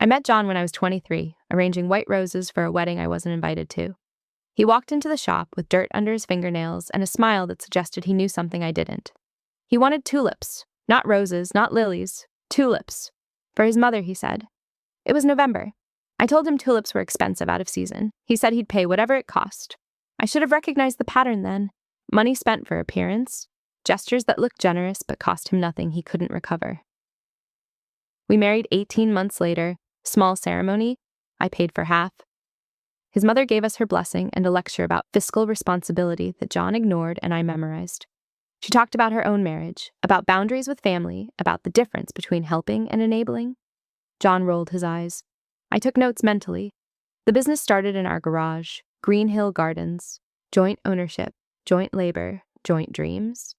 I met John when I was 23, arranging white roses for a wedding I wasn't invited to. He walked into the shop with dirt under his fingernails and a smile that suggested he knew something I didn't. He wanted tulips, not roses, not lilies, tulips. For his mother, he said. It was November. I told him tulips were expensive out of season. He said he'd pay whatever it cost. I should have recognized the pattern then. Money spent for appearance, gestures that looked generous but cost him nothing he couldn't recover. We married 18 months later, small ceremony, I paid for half. His mother gave us her blessing and a lecture about fiscal responsibility that John ignored and I memorized. She talked about her own marriage, about boundaries with family, about the difference between helping and enabling. John rolled his eyes. I took notes mentally. The business started in our garage, Green Hill Gardens, joint ownership, joint labor, joint dreams.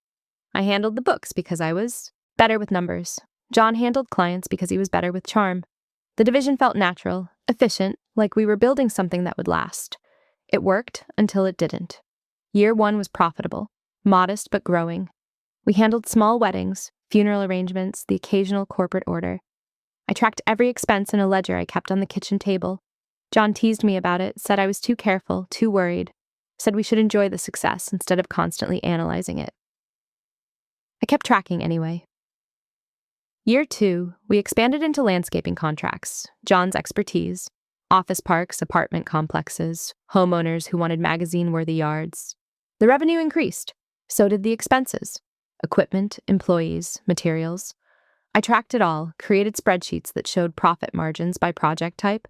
I handled the books because I was better with numbers. John handled clients because he was better with charm. The division felt natural, efficient, like we were building something that would last. It worked until it didn't. Year 1 was profitable, modest but growing. We handled small weddings, funeral arrangements, the occasional corporate order. I tracked every expense in a ledger I kept on the kitchen table. John teased me about it, said I was too careful, too worried, said we should enjoy the success instead of constantly analyzing it. I kept tracking anyway. Year 2, we expanded into landscaping contracts, John's expertise, office parks, apartment complexes, homeowners who wanted magazine-worthy yards. The revenue increased. So did the expenses. Equipment, employees, materials. I tracked it all, created spreadsheets that showed profit margins by project type,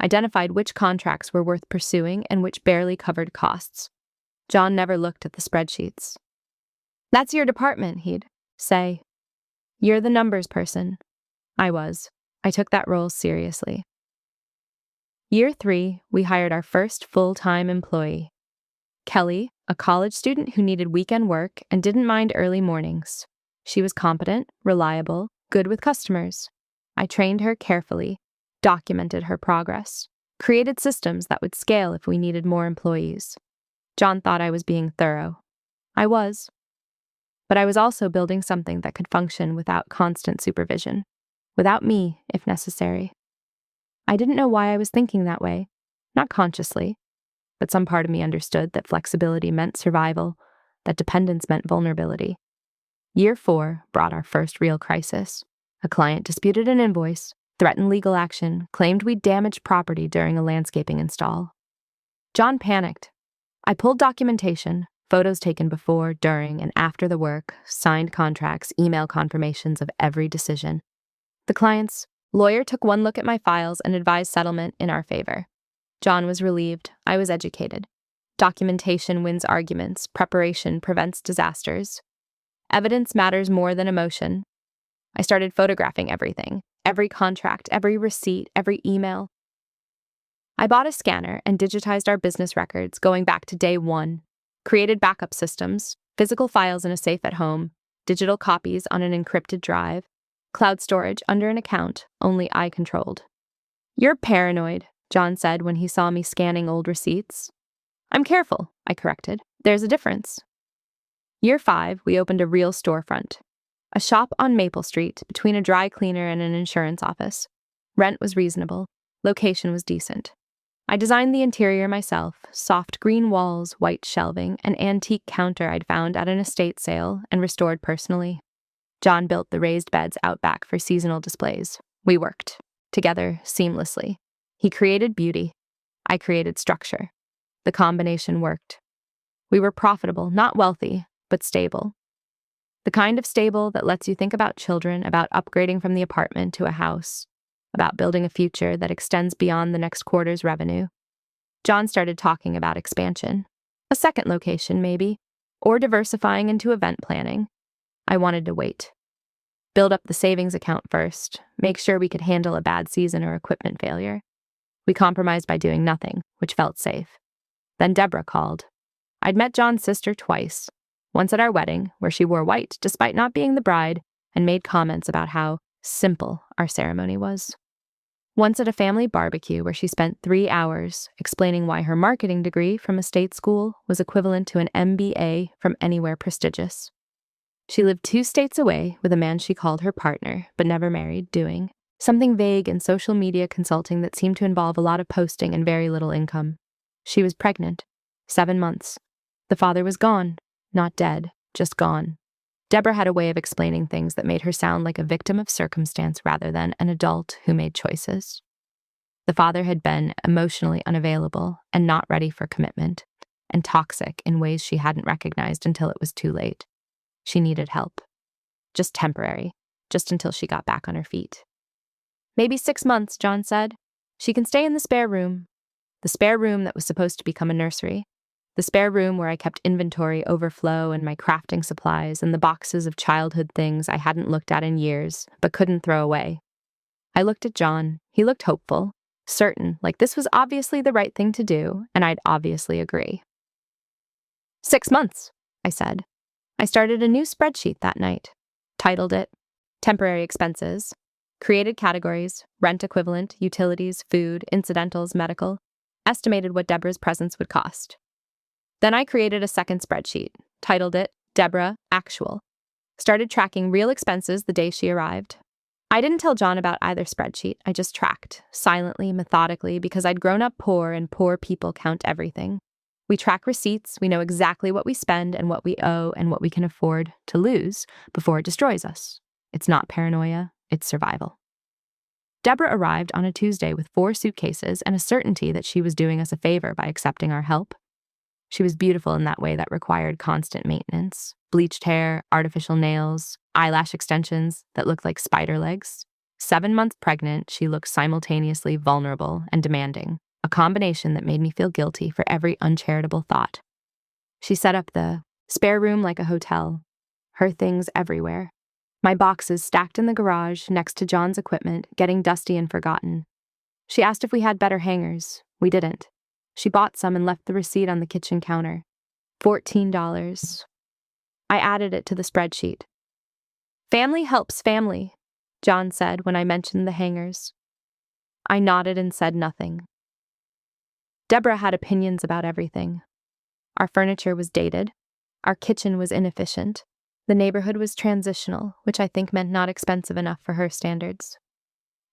identified which contracts were worth pursuing and which barely covered costs. John never looked at the spreadsheets. That's your department, he'd say. You're the numbers person. I was. I took that role seriously. Year 3, we hired our first full-time employee. Kelly, a college student who needed weekend work and didn't mind early mornings. She was competent, reliable, good with customers. I trained her carefully, documented her progress, created systems that would scale if we needed more employees. John thought I was being thorough. I was. But I was also building something that could function without constant supervision, without me, if necessary. I didn't know why I was thinking that way, not consciously, but some part of me understood that flexibility meant survival, that dependence meant vulnerability. Year 4 brought our first real crisis. A client disputed an invoice, threatened legal action, claimed we'd damaged property during a landscaping install. John panicked. I pulled documentation, photos taken before, during, and after the work, signed contracts, email confirmations of every decision. The client's lawyer took one look at my files and advised settlement in our favor. John was relieved. I was educated. Documentation wins arguments. Preparation prevents disasters. Evidence matters more than emotion. I started photographing everything, every contract, every receipt, every email. I bought a scanner and digitized our business records going back to day 1, created backup systems, physical files in a safe at home, digital copies on an encrypted drive, cloud storage under an account only I controlled. You're paranoid, John said when he saw me scanning old receipts. I'm careful, I corrected. There's a difference. Year 5, we opened a real storefront. A shop on Maple Street between a dry cleaner and an insurance office. Rent was reasonable. Location was decent. I designed the interior myself, soft green walls, white shelving, an antique counter I'd found at an estate sale and restored personally. John built the raised beds out back for seasonal displays. We worked, together, seamlessly. He created beauty. I created structure. The combination worked. We were profitable, not wealthy, but stable. The kind of stable that lets you think about children, about upgrading from the apartment to a house, about building a future that extends beyond the next quarter's revenue. John started talking about expansion. A second location, maybe, or diversifying into event planning. I wanted to wait. Build up the savings account first, make sure we could handle a bad season or equipment failure. We compromised by doing nothing, which felt safe. Then Deborah called. I'd met John's sister twice, once at our wedding, where she wore white despite not being the bride, and made comments about how simple our ceremony was. Once at a family barbecue where she spent 3 hours explaining why her marketing degree from a state school was equivalent to an MBA from anywhere prestigious. She lived 2 states away with a man she called her partner, but never married, doing Something vague in social media consulting that seemed to involve a lot of posting and very little income. She was pregnant. 7 months. The father was gone. Not dead, just gone. Deborah had a way of explaining things that made her sound like a victim of circumstance rather than an adult who made choices. The father had been emotionally unavailable and not ready for commitment, and toxic in ways she hadn't recognized until it was too late. She needed help. Just temporary, just until she got back on her feet. Maybe 6 months, John said. She can stay in the spare room. The spare room that was supposed to become a nursery. The spare room where I kept inventory overflow and my crafting supplies and the boxes of childhood things I hadn't looked at in years, but couldn't throw away. I looked at John. He looked hopeful, certain, like this was obviously the right thing to do, and I'd obviously agree. 6 months, I said. I started a new spreadsheet that night, titled it Temporary Expenses, created categories, rent equivalent, utilities, food, incidentals, medical, estimated what Deborah's presence would cost. Then I created a second spreadsheet, titled it Deborah Actual, started tracking real expenses the day she arrived. I didn't tell John about either spreadsheet, I just tracked, silently, methodically, because I'd grown up poor and poor people count everything. We track receipts, we know exactly what we spend and what we owe and what we can afford to lose before it destroys us. It's not paranoia, it's survival. Deborah arrived on a Tuesday with 4 suitcases and a certainty that she was doing us a favor by accepting our help. She was beautiful in that way that required constant maintenance. Bleached hair, artificial nails, eyelash extensions that looked like spider legs. 7 months pregnant, she looked simultaneously vulnerable and demanding, a combination that made me feel guilty for every uncharitable thought. She set up the spare room like a hotel, her things everywhere. My boxes stacked in the garage next to John's equipment, getting dusty and forgotten. She asked if we had better hangers. We didn't. She bought some and left the receipt on the kitchen counter. $14. I added it to the spreadsheet. Family helps family, John said when I mentioned the hangers. I nodded and said nothing. Deborah had opinions about everything. Our furniture was dated. Our kitchen was inefficient. The neighborhood was transitional, which I think meant not expensive enough for her standards.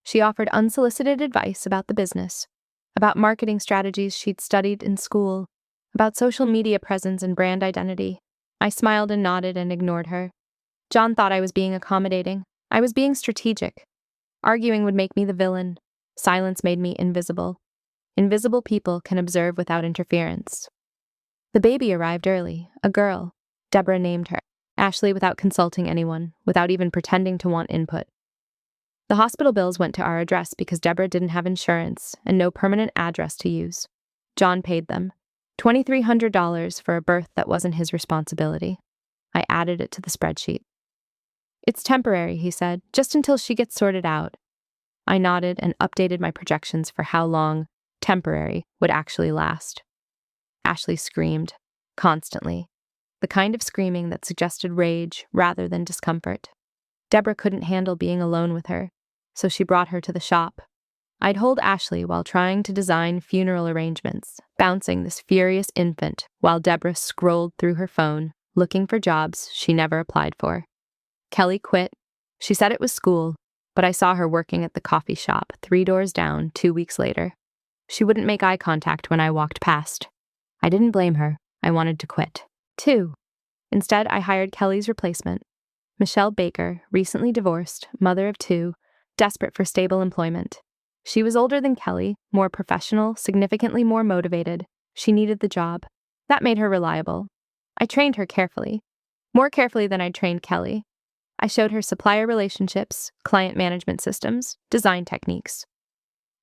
She offered unsolicited advice about the business, about marketing strategies she'd studied in school, about social media presence and brand identity. I smiled and nodded and ignored her. John thought I was being accommodating. I was being strategic. Arguing would make me the villain. Silence made me invisible. Invisible people can observe without interference. The baby arrived early, a girl. Deborah named her Ashley without consulting anyone, without even pretending to want input. The hospital bills went to our address because Deborah didn't have insurance and no permanent address to use. John paid them. $2,300 for a birth that wasn't his responsibility. I added it to the spreadsheet. It's temporary, he said, just until she gets sorted out. I nodded and updated my projections for how long temporary would actually last. Ashley screamed, constantly. The kind of screaming that suggested rage rather than discomfort. Deborah couldn't handle being alone with her, so she brought her to the shop. I'd hold Ashley while trying to design funeral arrangements, bouncing this furious infant while Deborah scrolled through her phone, looking for jobs she never applied for. Kelly quit. She said it was school, but I saw her working at the coffee shop 3 doors down 2 weeks later. She wouldn't make eye contact when I walked past. I didn't blame her. I wanted to quit. 2. Instead, I hired Kelly's replacement, Michelle Baker, recently divorced, mother of 2, desperate for stable employment. She was older than Kelly, more professional, significantly more motivated. She needed the job. That made her reliable. I trained her carefully, more carefully than I'd trained Kelly. I showed her supplier relationships, client management systems, design techniques.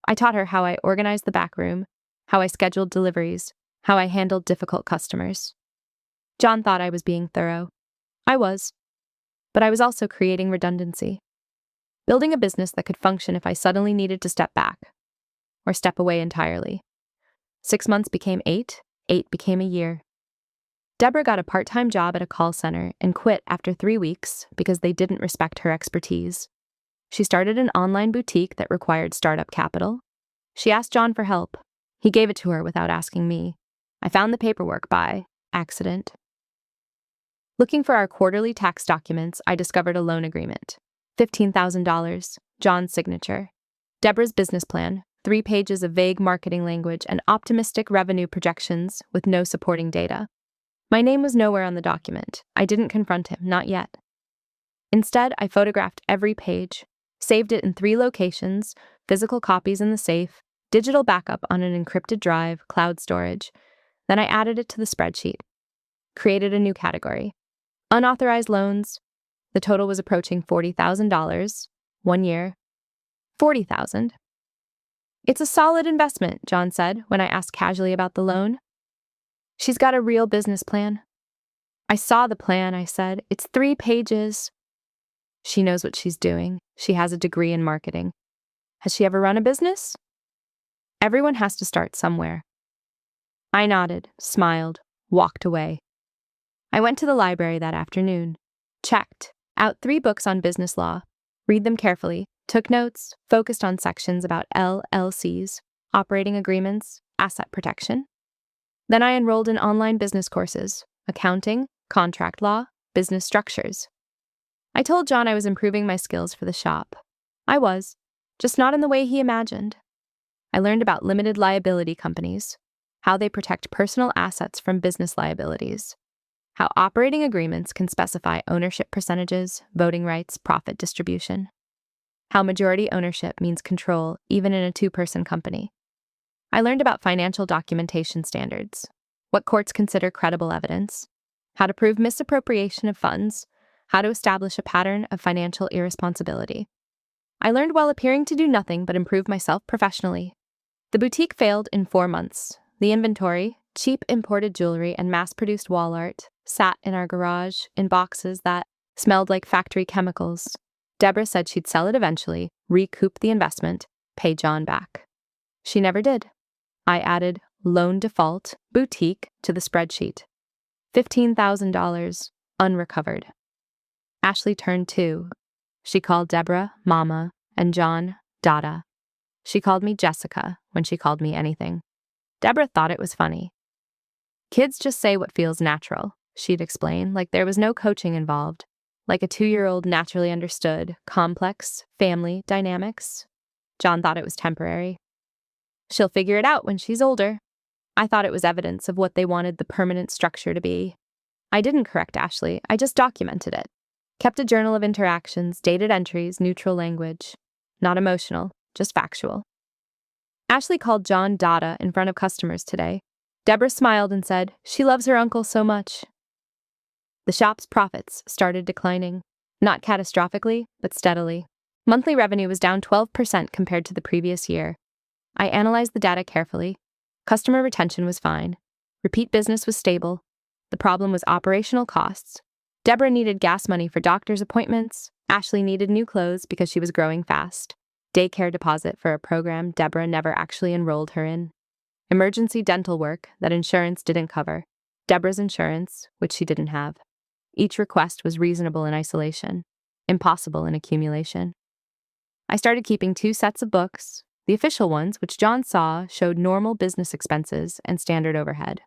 I taught her how I organized the back room, how I scheduled deliveries, how I handled difficult customers. John thought I was being thorough. I was. But I was also creating redundancy. Building a business that could function if I suddenly needed to step back. Or step away entirely. 6 months became 8, 8 became a year. Deborah got a part-time job at a call center and quit after 3 weeks because they didn't respect her expertise. She started an online boutique that required startup capital. She asked John for help. He gave it to her without asking me. I found the paperwork by accident. Looking for our quarterly tax documents, I discovered a loan agreement. $15,000. John's signature. Deborah's business plan, 3 pages of vague marketing language and optimistic revenue projections with no supporting data. My name was nowhere on the document. I didn't confront him, not yet. Instead, I photographed every page, saved it in 3 locations, physical copies in the safe, digital backup on an encrypted drive, cloud storage. Then I added it to the spreadsheet, created a new category. Unauthorized loans. The total was approaching $40,000. 1 year. $40,000. It's a solid investment, John said when I asked casually about the loan. She's got a real business plan. I saw the plan, I said. It's 3 pages. She knows what she's doing. She has a degree in marketing. Has she ever run a business? Everyone has to start somewhere. I nodded, smiled, walked away. I went to the library that afternoon, checked out 3 books on business law, read them carefully, took notes, focused on sections about LLCs, operating agreements, asset protection. Then I enrolled in online business courses, accounting, contract law, business structures. I told John I was improving my skills for the shop. I was, just not in the way he imagined. I learned about limited liability companies, how they protect personal assets from business liabilities, how operating agreements can specify ownership percentages, voting rights, profit distribution, how majority ownership means control even in a 2-person company. I learned about financial documentation standards, what courts consider credible evidence, how to prove misappropriation of funds, how to establish a pattern of financial irresponsibility. I learned while appearing to do nothing but improve myself professionally. The boutique failed in 4 months. The inventory, cheap imported jewelry and mass-produced wall art, sat in our garage in boxes that smelled like factory chemicals. Deborah said she'd sell it eventually, recoup the investment, pay John back. She never did. I added loan default, boutique to the spreadsheet. $15,000 unrecovered. Ashley turned 2. She called Deborah Mama and John Dada. She called me Jessica when she called me anything. Deborah thought it was funny. Kids just say what feels natural, she'd explain, like there was no coaching involved, like a 2-year-old naturally understood complex family dynamics. John thought it was temporary. She'll figure it out when she's older. I thought it was evidence of what they wanted the permanent structure to be. I didn't correct Ashley, I just documented it. Kept a journal of interactions, dated entries, neutral language. Not emotional, just factual. Ashley called John Dada in front of customers today. Deborah smiled and said, she loves her uncle so much. The shop's profits started declining. Not catastrophically, but steadily. Monthly revenue was down 12% compared to the previous year. I analyzed the data carefully. Customer retention was fine. Repeat business was stable. The problem was operational costs. Deborah needed gas money for doctor's appointments. Ashley needed new clothes because she was growing fast. Daycare deposit for a program Deborah never actually enrolled her in. Emergency dental work that insurance didn't cover. Deborah's insurance, which she didn't have. Each request was reasonable in isolation, impossible in accumulation. I started keeping 2 sets of books. The official ones, which John saw, showed normal business expenses and standard overhead.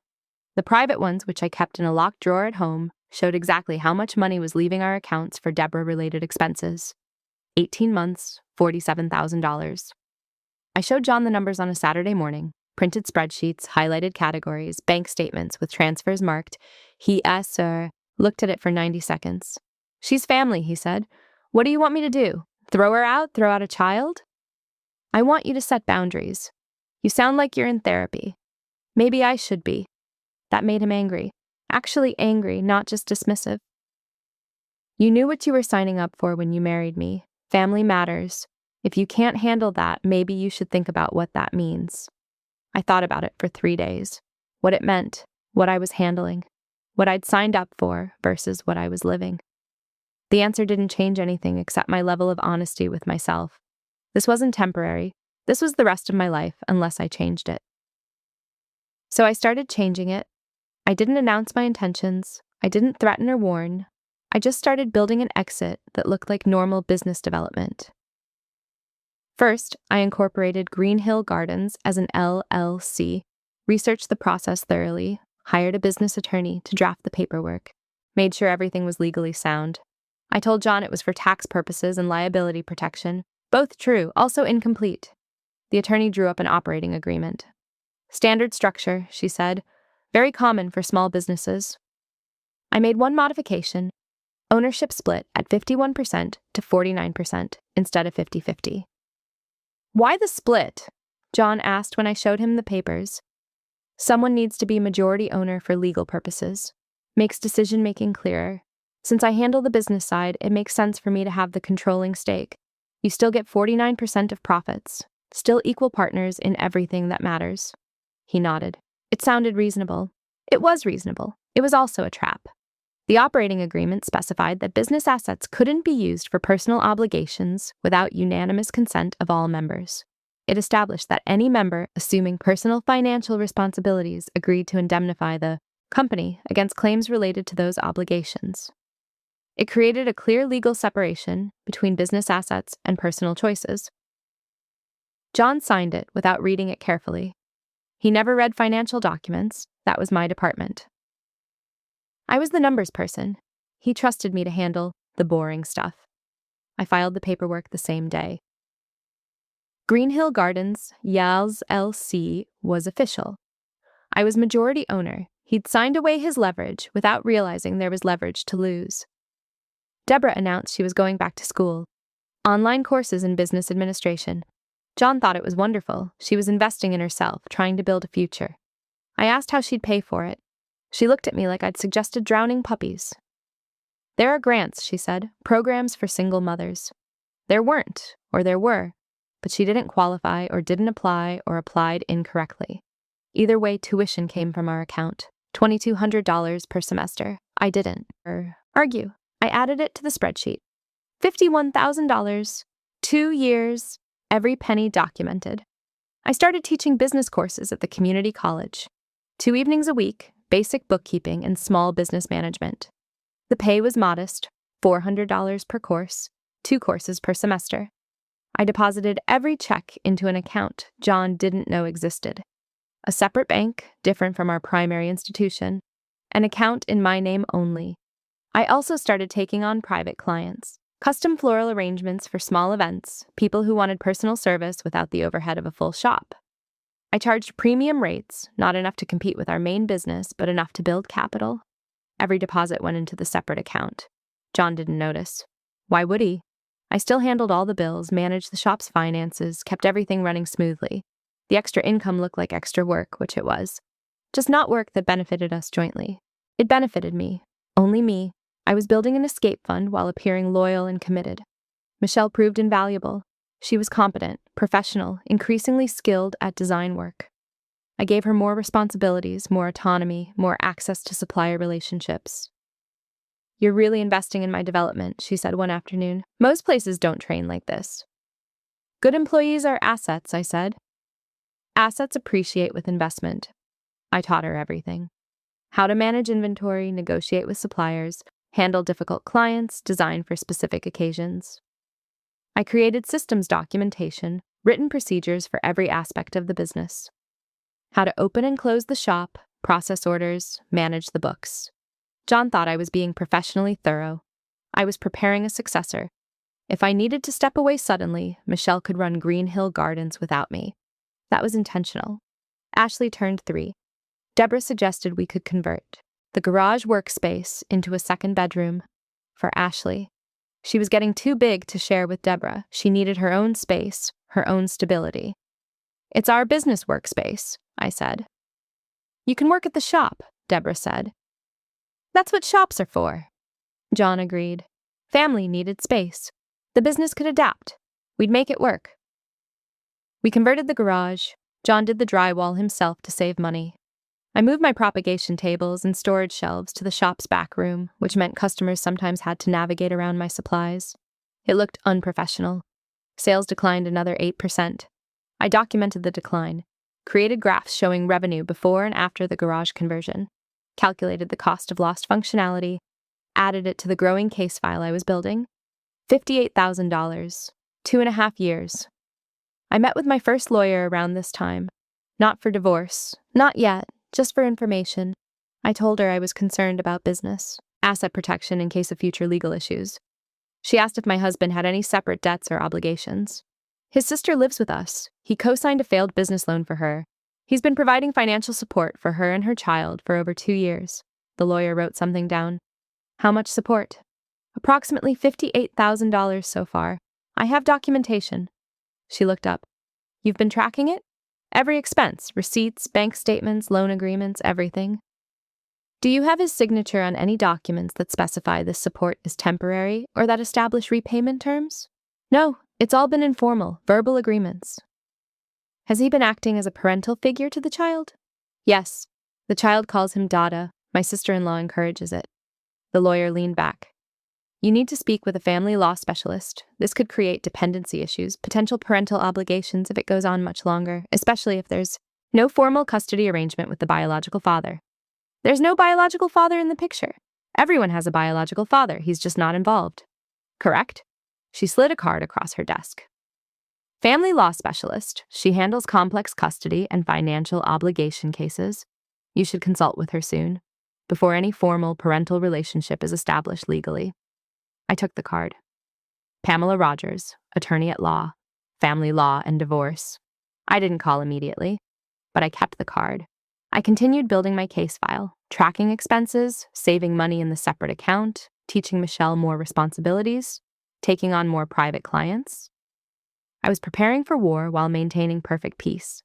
The private ones, which I kept in a locked drawer at home, showed exactly how much money was leaving our accounts for Deborah-related expenses. 18 months, $47,000. I showed John the numbers on a Saturday morning, printed spreadsheets, highlighted categories, bank statements with transfers marked. He, sir, looked at it for 90 seconds. She's family, he said. What do you want me to do? Throw her out? Throw out a child? I want you to set boundaries. You sound like you're in therapy. Maybe I should be. That made him angry. Actually angry, not just dismissive. You knew what you were signing up for when you married me. Family matters. If you can't handle that, maybe you should think about what that means. I thought about it for 3 days. What it meant, what I was handling, what I'd signed up for versus what I was living. The answer didn't change anything except my level of honesty with myself. This wasn't temporary. This was the rest of my life unless I changed it. So I started changing it. I didn't announce my intentions. I didn't threaten or warn. I just started building an exit that looked like normal business development. First, I incorporated Green Hill Gardens as an LLC, researched the process thoroughly, hired a business attorney to draft the paperwork, made sure everything was legally sound. I told John it was for tax purposes and liability protection, Both true, also incomplete. The attorney drew up an operating agreement. Standard structure, she said. Very common for small businesses. I made one modification. Ownership split at 51% to 49% instead of 50-50. Why the split? John asked when I showed him the papers. Someone needs to be majority owner for legal purposes. Makes decision-making clearer. Since I handle the business side, it makes sense for me to have the controlling stake. You still get 49% of profits. Still equal partners in everything that matters. He nodded. It sounded reasonable. It was reasonable. It was also a trap. The operating agreement specified that business assets couldn't be used for personal obligations without unanimous consent of all members. It established that any member assuming personal financial responsibilities agreed to indemnify the company against claims related to those obligations. It created a clear legal separation between business assets and personal choices. John signed it without reading it carefully. He never read financial documents. That was my department. I was the numbers person. He trusted me to handle the boring stuff. I filed the paperwork the same day. Greenhill Gardens, Yals LC, was official. I was majority owner. He'd signed away his leverage without realizing there was leverage to lose. Deborah announced she was going back to school. Online courses in business administration. John thought it was wonderful. She was investing in herself, trying to build a future. I asked how she'd pay for it. She looked at me like I'd suggested drowning puppies. There are grants, she said, programs for single mothers. There weren't, or there were, but she didn't qualify or didn't apply or applied incorrectly. Either way, tuition came from our account, $2,200 per semester. I didn't argue. I added it to the spreadsheet. $51,000, 2 years, every penny documented. I started teaching business courses at the community college. 2 evenings a week, basic bookkeeping and small business management. The pay was modest, $400 per course, 2 courses per semester. I deposited every check into an account John didn't know existed. A separate bank, different from our primary institution, an account in my name only. I also started taking on private clients, custom floral arrangements for small events, people who wanted personal service without the overhead of a full shop. I charged premium rates, not enough to compete with our main business, but enough to build capital. Every deposit went into the separate account. John didn't notice. Why would he? I still handled all the bills, managed the shop's finances, kept everything running smoothly. The extra income looked like extra work, which it was. Just not work that benefited us jointly. It benefited me. Only me. I was building an escape fund while appearing loyal and committed. Michelle proved invaluable. She was competent, professional, increasingly skilled at design work. I gave her more responsibilities, more autonomy, more access to supplier relationships. You're really investing in my development, she said one afternoon. Most places don't train like this. Good employees are assets, I said. Assets appreciate with investment. I taught her everything. How to manage inventory, negotiate with suppliers, handle difficult clients, design for specific occasions. I created systems documentation, written procedures for every aspect of the business. How to open and close the shop, process orders, manage the books. John thought I was being professionally thorough. I was preparing a successor. If I needed to step away suddenly, Michelle could run Greenhill Gardens without me. That was intentional. Ashley turned 3. Deborah suggested we could convert the garage workspace into a second bedroom for Ashley. She was getting too big to share with Deborah. She needed her own space, her own stability. It's our business workspace, I said. You can work at the shop, Deborah said. That's what shops are for. John agreed. Family needed space. The business could adapt. We'd make it work. We converted the garage. John did the drywall himself to save money. I moved my propagation tables and storage shelves to the shop's back room, which meant customers sometimes had to navigate around my supplies. It looked unprofessional. Sales declined another 8%. I documented the decline, created graphs showing revenue before and after the garage conversion, calculated the cost of lost functionality, added it to the growing case file I was building. $58,000, 2.5 years. I met with my first lawyer around this time. Not for divorce, not yet. Just for information. I told her I was concerned about business, asset protection in case of future legal issues. She asked if my husband had any separate debts or obligations. His sister lives with us. He co-signed a failed business loan for her. He's been providing financial support for her and her child for over 2 years. The lawyer wrote something down. How much support? Approximately $58,000 so far. I have documentation. She looked up. You've been tracking it? Every expense, receipts, bank statements, loan agreements, everything. Do you have his signature on any documents that specify this support is temporary or that establish repayment terms? No, it's all been informal, verbal agreements. Has he been acting as a parental figure to the child? Yes. The child calls him Dada. My sister-in-law encourages it. The lawyer leaned back. You need to speak with a family law specialist. This could create dependency issues, potential parental obligations if it goes on much longer, especially if there's no formal custody arrangement with the biological father. There's no biological father in the picture. Everyone has a biological father, he's just not involved. Correct? She slid a card across her desk. Family law specialist. She handles complex custody and financial obligation cases. You should consult with her soon, before any formal parental relationship is established legally. I took the card. Pamela Rogers, attorney at law, family law and divorce. I didn't call immediately, but I kept the card. I continued building my case file, tracking expenses, saving money in the separate account, teaching Michelle more responsibilities, taking on more private clients. I was preparing for war while maintaining perfect peace.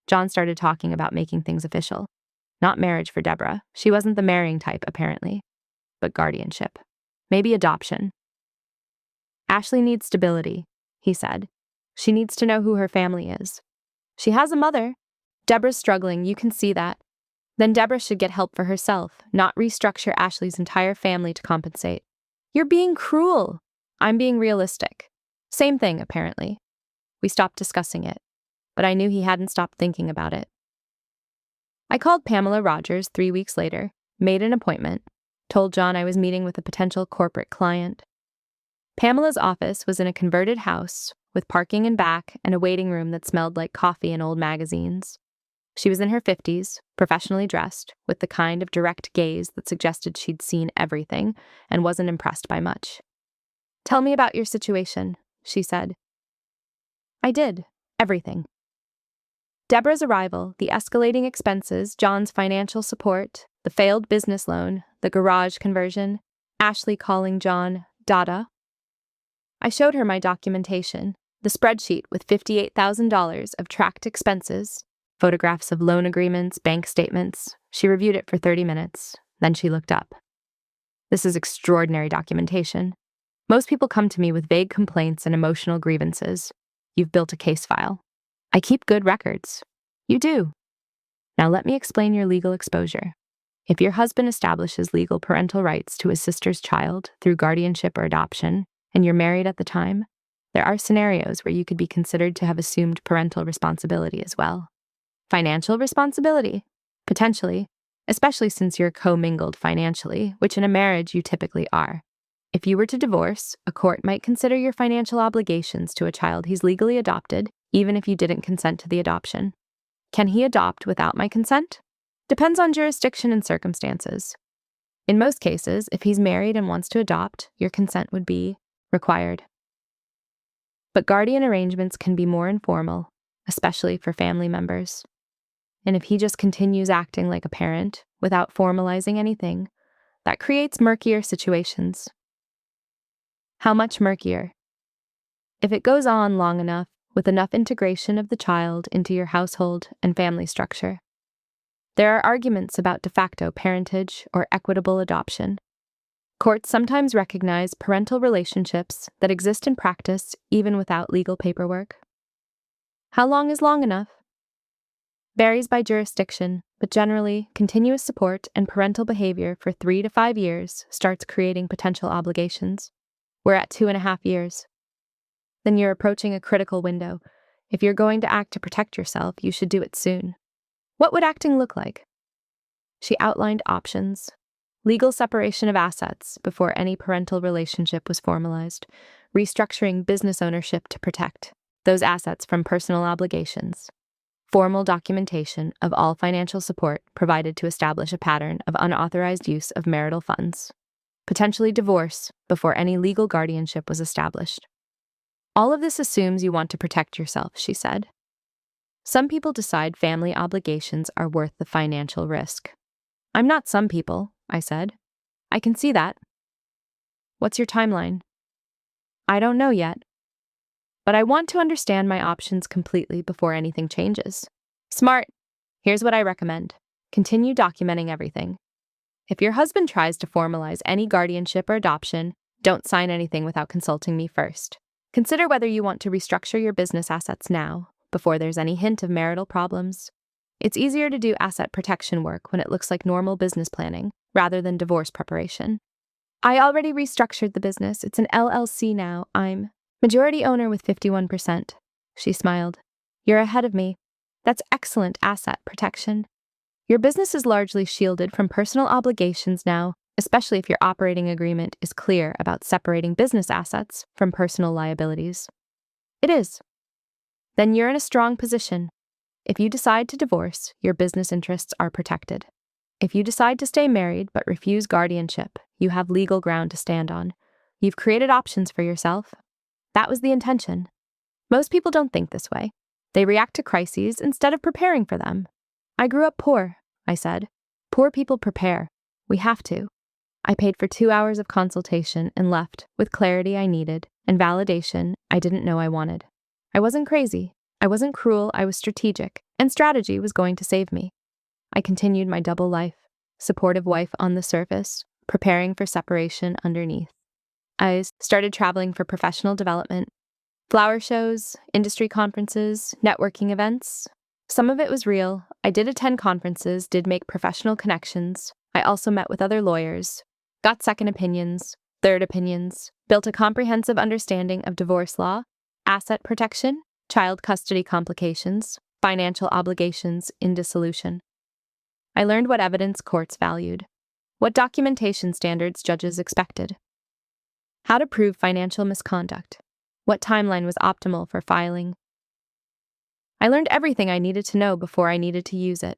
John started talking about making things official. Not marriage for Deborah. She wasn't the marrying type, apparently. But guardianship. Maybe adoption. Ashley needs stability, he said. She needs to know who her family is. She has a mother. Deborah's struggling, you can see that. Then Deborah should get help for herself, not restructure Ashley's entire family to compensate. You're being cruel. I'm being realistic. Same thing, apparently. We stopped discussing it, but I knew he hadn't stopped thinking about it. I called Pamela Rogers 3 weeks later, made an appointment, told John I was meeting with a potential corporate client. Pamela's office was in a converted house with parking in back and a waiting room that smelled like coffee and old magazines. She was in her 50s, professionally dressed, with the kind of direct gaze that suggested she'd seen everything and wasn't impressed by much. Tell me about your situation, she said. I did. Everything. Deborah's arrival, the escalating expenses, John's financial support, the failed business loan, the garage conversion, Ashley calling John Dada. I showed her my documentation, the spreadsheet with $58,000 of tracked expenses, photographs of loan agreements, bank statements. She reviewed it for 30 minutes. Then she looked up. This is extraordinary documentation. Most people come to me with vague complaints and emotional grievances. You've built a case file. I keep good records. You do. Now let me explain your legal exposure. If your husband establishes legal parental rights to his sister's child through guardianship or adoption, and you're married at the time, there are scenarios where you could be considered to have assumed parental responsibility as well. Financial responsibility? Potentially, especially since you're commingled financially, which in a marriage you typically are. If you were to divorce, a court might consider your financial obligations to a child he's legally adopted, even if you didn't consent to the adoption. Can he adopt without my consent? Depends on jurisdiction and circumstances. In most cases, if he's married and wants to adopt, your consent would be required. But guardian arrangements can be more informal, especially for family members. And if he just continues acting like a parent without formalizing anything, that creates murkier situations. How much murkier? If it goes on long enough, with enough integration of the child into your household and family structure. There are arguments about de facto parentage or equitable adoption. Courts sometimes recognize parental relationships that exist in practice even without legal paperwork. How long is long enough? Varies by jurisdiction, but generally, continuous support and parental behavior for 3 to 5 years starts creating potential obligations. We're at 2.5 years. Then you're approaching a critical window. If you're going to act to protect yourself, you should do it soon. What would acting look like? She outlined options. Legal separation of assets before any parental relationship was formalized, restructuring business ownership to protect those assets from personal obligations, formal documentation of all financial support provided to establish a pattern of unauthorized use of marital funds, potentially divorce, before any legal guardianship was established. All of this assumes you want to protect yourself, she said. Some people decide family obligations are worth the financial risk. I'm not some people, I said. I can see that. What's your timeline? I don't know yet. But I want to understand my options completely before anything changes. Smart. Here's what I recommend. Continue documenting everything. If your husband tries to formalize any guardianship or adoption, don't sign anything without consulting me first. Consider whether you want to restructure your business assets now, before there's any hint of marital problems. It's easier to do asset protection work when it looks like normal business planning, rather than divorce preparation. I already restructured the business. It's an LLC now. I'm majority owner with 51%. She smiled. You're ahead of me. That's excellent asset protection. Your business is largely shielded from personal obligations now, especially if your operating agreement is clear about separating business assets from personal liabilities. It is. Then you're in a strong position. If you decide to divorce, your business interests are protected. If you decide to stay married but refuse guardianship, you have legal ground to stand on. You've created options for yourself. That was the intention. Most people don't think this way. They react to crises instead of preparing for them. I grew up poor, I said. Poor people prepare. We have to. I paid for 2 hours of consultation and left with clarity I needed and validation I didn't know I wanted. I wasn't crazy. I wasn't cruel. I was strategic, and strategy was going to save me. I continued my double life, supportive wife on the surface, preparing for separation underneath. I started traveling for professional development, flower shows, industry conferences, networking events. Some of it was real. I did attend conferences, did make professional connections. I also met with other lawyers, got second opinions, third opinions, built a comprehensive understanding of divorce law, asset protection, child custody complications, financial obligations in dissolution. I learned what evidence courts valued, what documentation standards judges expected, how to prove financial misconduct, what timeline was optimal for filing. I learned everything I needed to know before I needed to use it.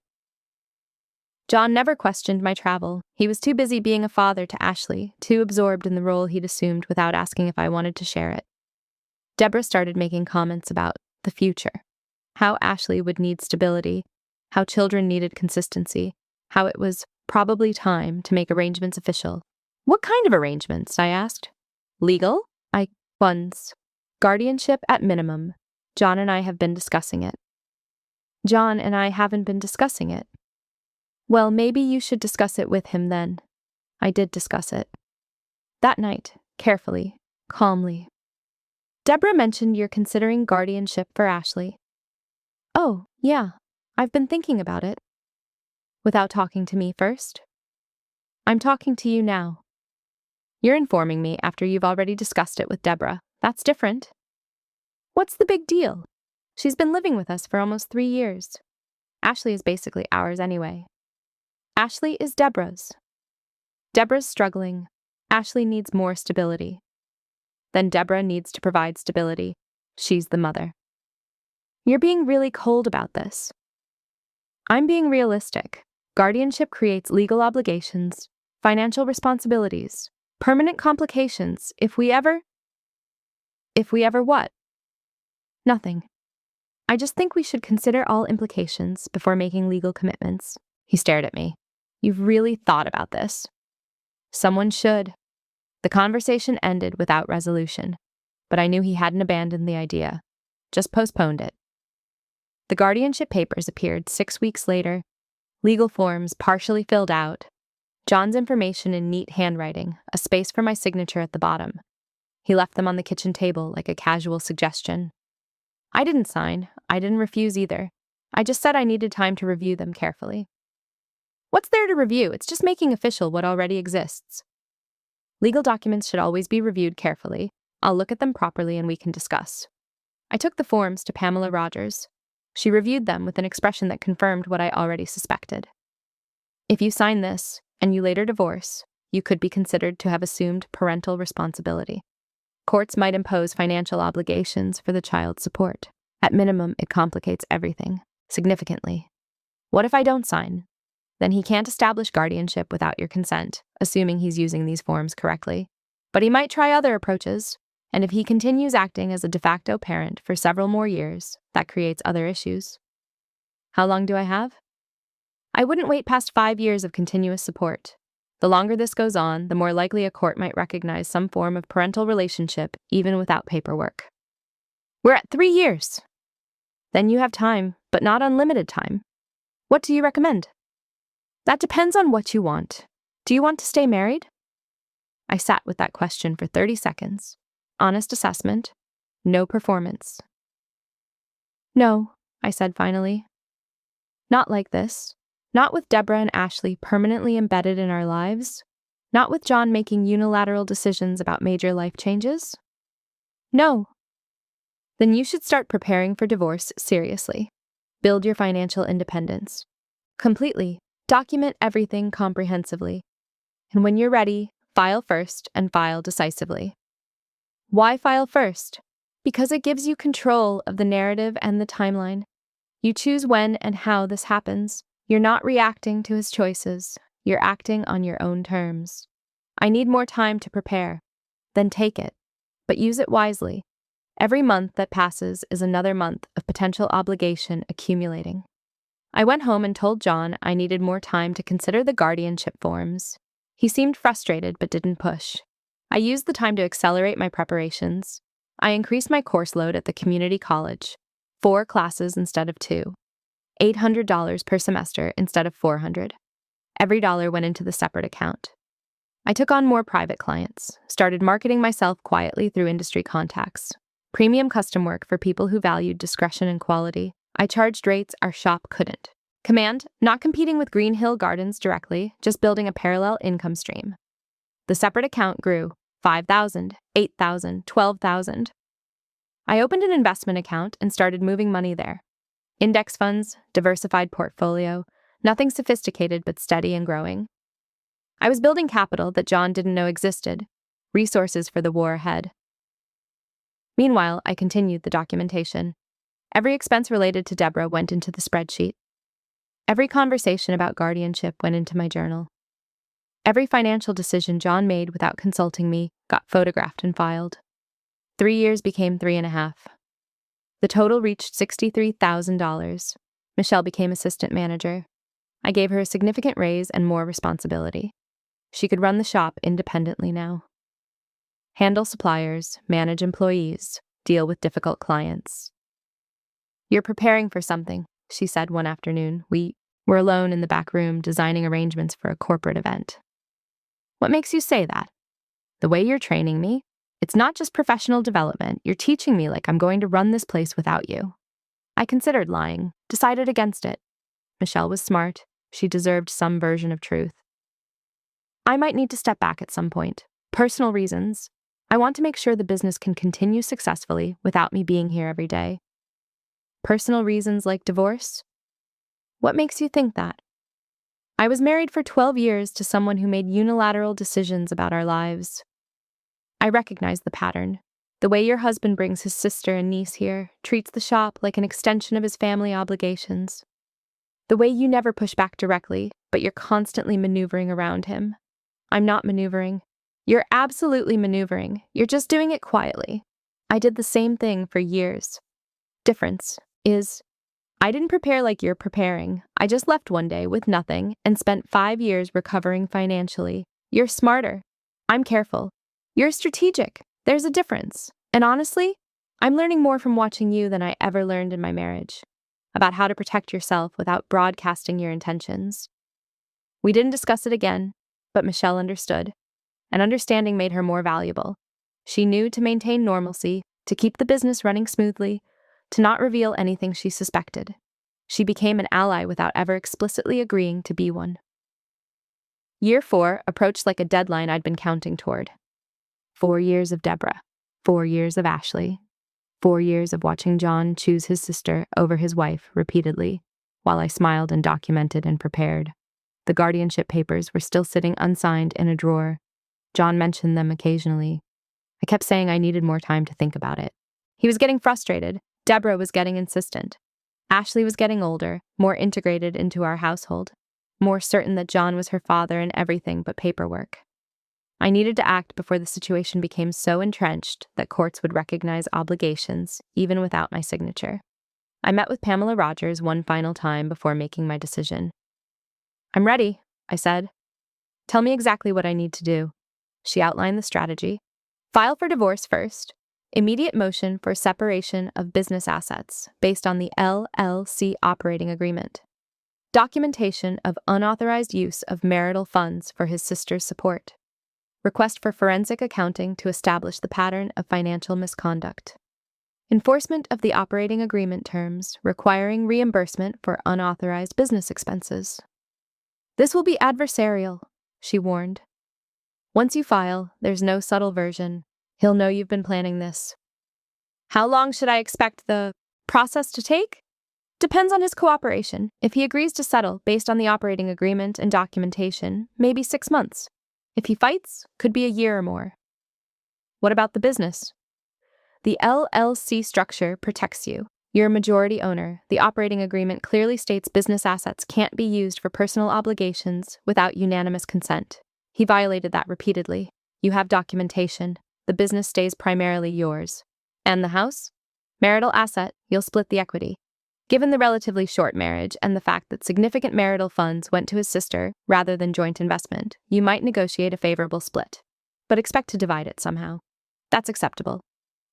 John never questioned my travel. He was too busy being a father to Ashley, too absorbed in the role he'd assumed without asking if I wanted to share it. Deborah started making comments about the future, how Ashley would need stability, how children needed consistency, how it was probably time to make arrangements official. What kind of arrangements? I asked. Legal? Funds. Guardianship at minimum. John and I have been discussing it. John and I haven't been discussing it. Well, maybe you should discuss it with him then. I did discuss it. That night, carefully, calmly. Deborah mentioned you're considering guardianship for Ashley. Oh, yeah, I've been thinking about it. Without talking to me first? I'm talking to you now. You're informing me after you've already discussed it with Deborah. That's different. What's the big deal? She's been living with us for almost 3 years. Ashley is basically ours anyway. Ashley is Deborah's. Deborah's struggling. Ashley needs more stability. Then Deborah needs to provide stability. She's the mother. You're being really cold about this. I'm being realistic. Guardianship creates legal obligations, financial responsibilities, permanent complications if we ever what? Nothing. I just think we should consider all implications before making legal commitments. He stared at me. You've really thought about this. Someone should. The conversation ended without resolution, but I knew he hadn't abandoned the idea, just postponed it. The guardianship papers appeared 6 weeks later, legal forms partially filled out, John's information in neat handwriting, a space for my signature at the bottom. He left them on the kitchen table like a casual suggestion. I didn't sign. I didn't refuse either. I just said I needed time to review them carefully. What's there to review? It's just making official what already exists. Legal documents should always be reviewed carefully. I'll look at them properly and we can discuss. I took the forms to Pamela Rogers. She reviewed them with an expression that confirmed what I already suspected. If you sign this, and you later divorce, you could be considered to have assumed parental responsibility. Courts might impose financial obligations for the child's support. At minimum, it complicates everything, significantly. What if I don't sign? then he can't establish guardianship without your consent, assuming he's using these forms correctly. But he might try other approaches, and if he continues acting as a de facto parent for several more years, that creates other issues. How long do I have? I wouldn't wait past 5 years of continuous support. The longer this goes on, the more likely a court might recognize some form of parental relationship, even without paperwork. We're at 3 years. Then you have time, but not unlimited time. What do you recommend? That depends on what you want. Do you want to stay married? I sat with that question for 30 seconds. Honest assessment. No performance. No, I said finally. Not like this. Not with Deborah and Ashley permanently embedded in our lives. Not with John making unilateral decisions about major life changes. No. Then you should start preparing for divorce seriously. Build your financial independence. Completely. Document everything comprehensively. And when you're ready, file first and file decisively. Why file first? Because it gives you control of the narrative and the timeline. You choose when and how this happens. You're not reacting to his choices. You're acting on your own terms. I need more time to prepare. Then take it. But use it wisely. Every month that passes is another month of potential obligation accumulating. I went home and told John I needed more time to consider the guardianship forms. He seemed frustrated but didn't push. I used the time to accelerate my preparations. I increased my course load at the community college. 4 classes instead of 2. $800 per semester instead of $400. Every dollar went into the separate account. I took on more private clients, started marketing myself quietly through industry contacts. Premium custom work for people who valued discretion and quality. I charged rates our shop couldn't. Command, not competing with Green Hill Gardens directly, just building a parallel income stream. The separate account grew. 5,000, 8,000, 12,000. I opened an investment account and started moving money there. Index funds, diversified portfolio, nothing sophisticated but steady and growing. I was building capital that John didn't know existed, resources for the war ahead. Meanwhile, I continued the documentation. Every expense related to Deborah went into the spreadsheet. Every conversation about guardianship went into my journal. Every financial decision John made without consulting me got photographed and filed. 3 years became 3.5. The total reached $63,000. Michelle became assistant manager. I gave her a significant raise and more responsibility. She could run the shop independently now. Handle suppliers, manage employees, deal with difficult clients. You're preparing for something, she said one afternoon. We were alone in the back room designing arrangements for a corporate event. What makes you say that? The way you're training me, it's not just professional development. You're teaching me like I'm going to run this place without you. I considered lying, decided against it. Michelle was smart. She deserved some version of truth. I might need to step back at some point. Personal reasons. I want to make sure the business can continue successfully without me being here every day. Personal reasons like divorce? What makes you think that? I was married for 12 years to someone who made unilateral decisions about our lives. I recognize the pattern. The way your husband brings his sister and niece here, treats the shop like an extension of his family obligations. The way you never push back directly, but you're constantly maneuvering around him. I'm not maneuvering. You're absolutely maneuvering. You're just doing it quietly. I did the same thing for years. Difference is, I didn't prepare like you're preparing. I just left one day with nothing and spent 5 years recovering financially. You're smarter. I'm careful. You're strategic. There's a difference. And honestly, I'm learning more from watching you than I ever learned in my marriage. About how to protect yourself without broadcasting your intentions. We didn't discuss it again, but Michelle understood. And understanding made her more valuable. She knew to maintain normalcy, to keep the business running smoothly, to not reveal anything she suspected. She became an ally without ever explicitly agreeing to be one. Year 4 approached like a deadline I'd been counting toward. 4 years of Deborah, 4 years of Ashley, 4 years of watching John choose his sister over his wife repeatedly, while I smiled and documented and prepared. The guardianship papers were still sitting unsigned in a drawer. John mentioned them occasionally. I kept saying I needed more time to think about it. He was getting frustrated. Deborah was getting insistent. Ashley was getting older, more integrated into our household. more certain that John was her father in everything but paperwork. I needed to act before the situation became so entrenched that courts would recognize obligations, even without my signature. I met with Pamela Rogers one final time before making my decision. "I'm ready," I said. "Tell me exactly what I need to do." She outlined the strategy. File for divorce first. Immediate motion for separation of business assets based on the LLC operating agreement. Documentation of unauthorized use of marital funds for his sister's support. Request for forensic accounting to establish the pattern of financial misconduct. Enforcement of the operating agreement terms requiring reimbursement for unauthorized business expenses. "This will be adversarial," she warned. "Once you file, there's no subtle version. He'll know you've been planning this." "How long should I expect the process to take?" "Depends on his cooperation. If he agrees to settle based on the operating agreement and documentation, maybe 6 months. If he fights, could be a year or more." "What about the business?" "The LLC structure protects you. You're a majority owner. The operating agreement clearly states business assets can't be used for personal obligations without unanimous consent. He violated that repeatedly. You have documentation. The business stays primarily yours. And the house? Marital asset, you'll split the equity." Given the relatively short marriage and the fact that significant marital funds went to his sister rather than joint investment, you might negotiate a favorable split. But expect to divide it somehow. That's acceptable.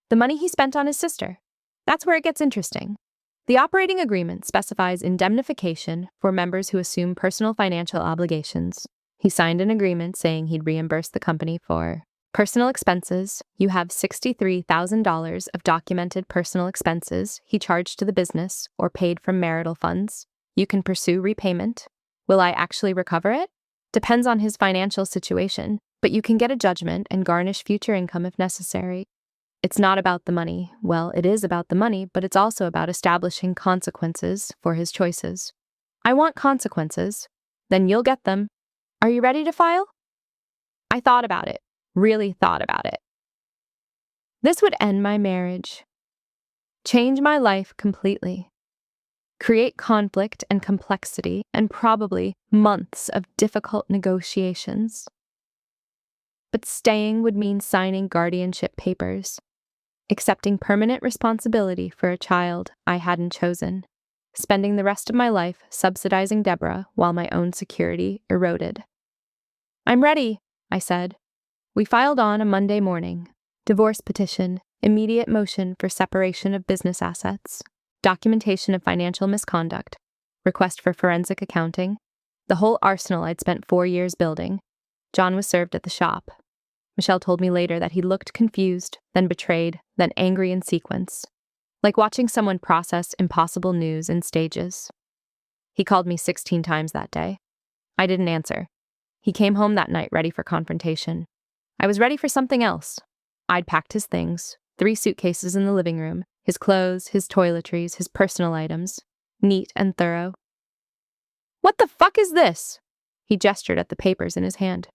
The money he spent on his sister. That's where it gets interesting. The operating agreement specifies indemnification for members who assume personal financial obligations. He signed an agreement saying he'd reimburse the company for personal expenses. You have $63,000 of documented personal expenses he charged to the business or paid from marital funds. You can pursue repayment. Will I actually recover it? Depends on his financial situation, but you can get a judgment and garnish future income if necessary. It's not about the money. Well, it is about the money, but it's also about establishing consequences for his choices. I want consequences. Then you'll get them. Are you ready to file? I thought about it. Really thought about it. This would end my marriage. Change my life completely. Create conflict and complexity and probably months of difficult negotiations. But staying would mean signing guardianship papers, accepting permanent responsibility for a child I hadn't chosen, spending the rest of my life subsidizing Deborah while my own security eroded. "I'm ready," I said. We filed on a Monday morning. Divorce petition, immediate motion for separation of business assets, documentation of financial misconduct, request for forensic accounting, the whole arsenal I'd spent 4 years building. John was served at the shop. Michelle told me later that he looked confused, then betrayed, then angry in sequence, like watching someone process impossible news in stages. He called me 16 times that day. I didn't answer. He came home that night ready for confrontation. I was ready for something else. I'd packed his things, 3 suitcases in the living room, his clothes, his toiletries, his personal items, neat and thorough. "What the fuck is this?" He gestured at the papers in his hand.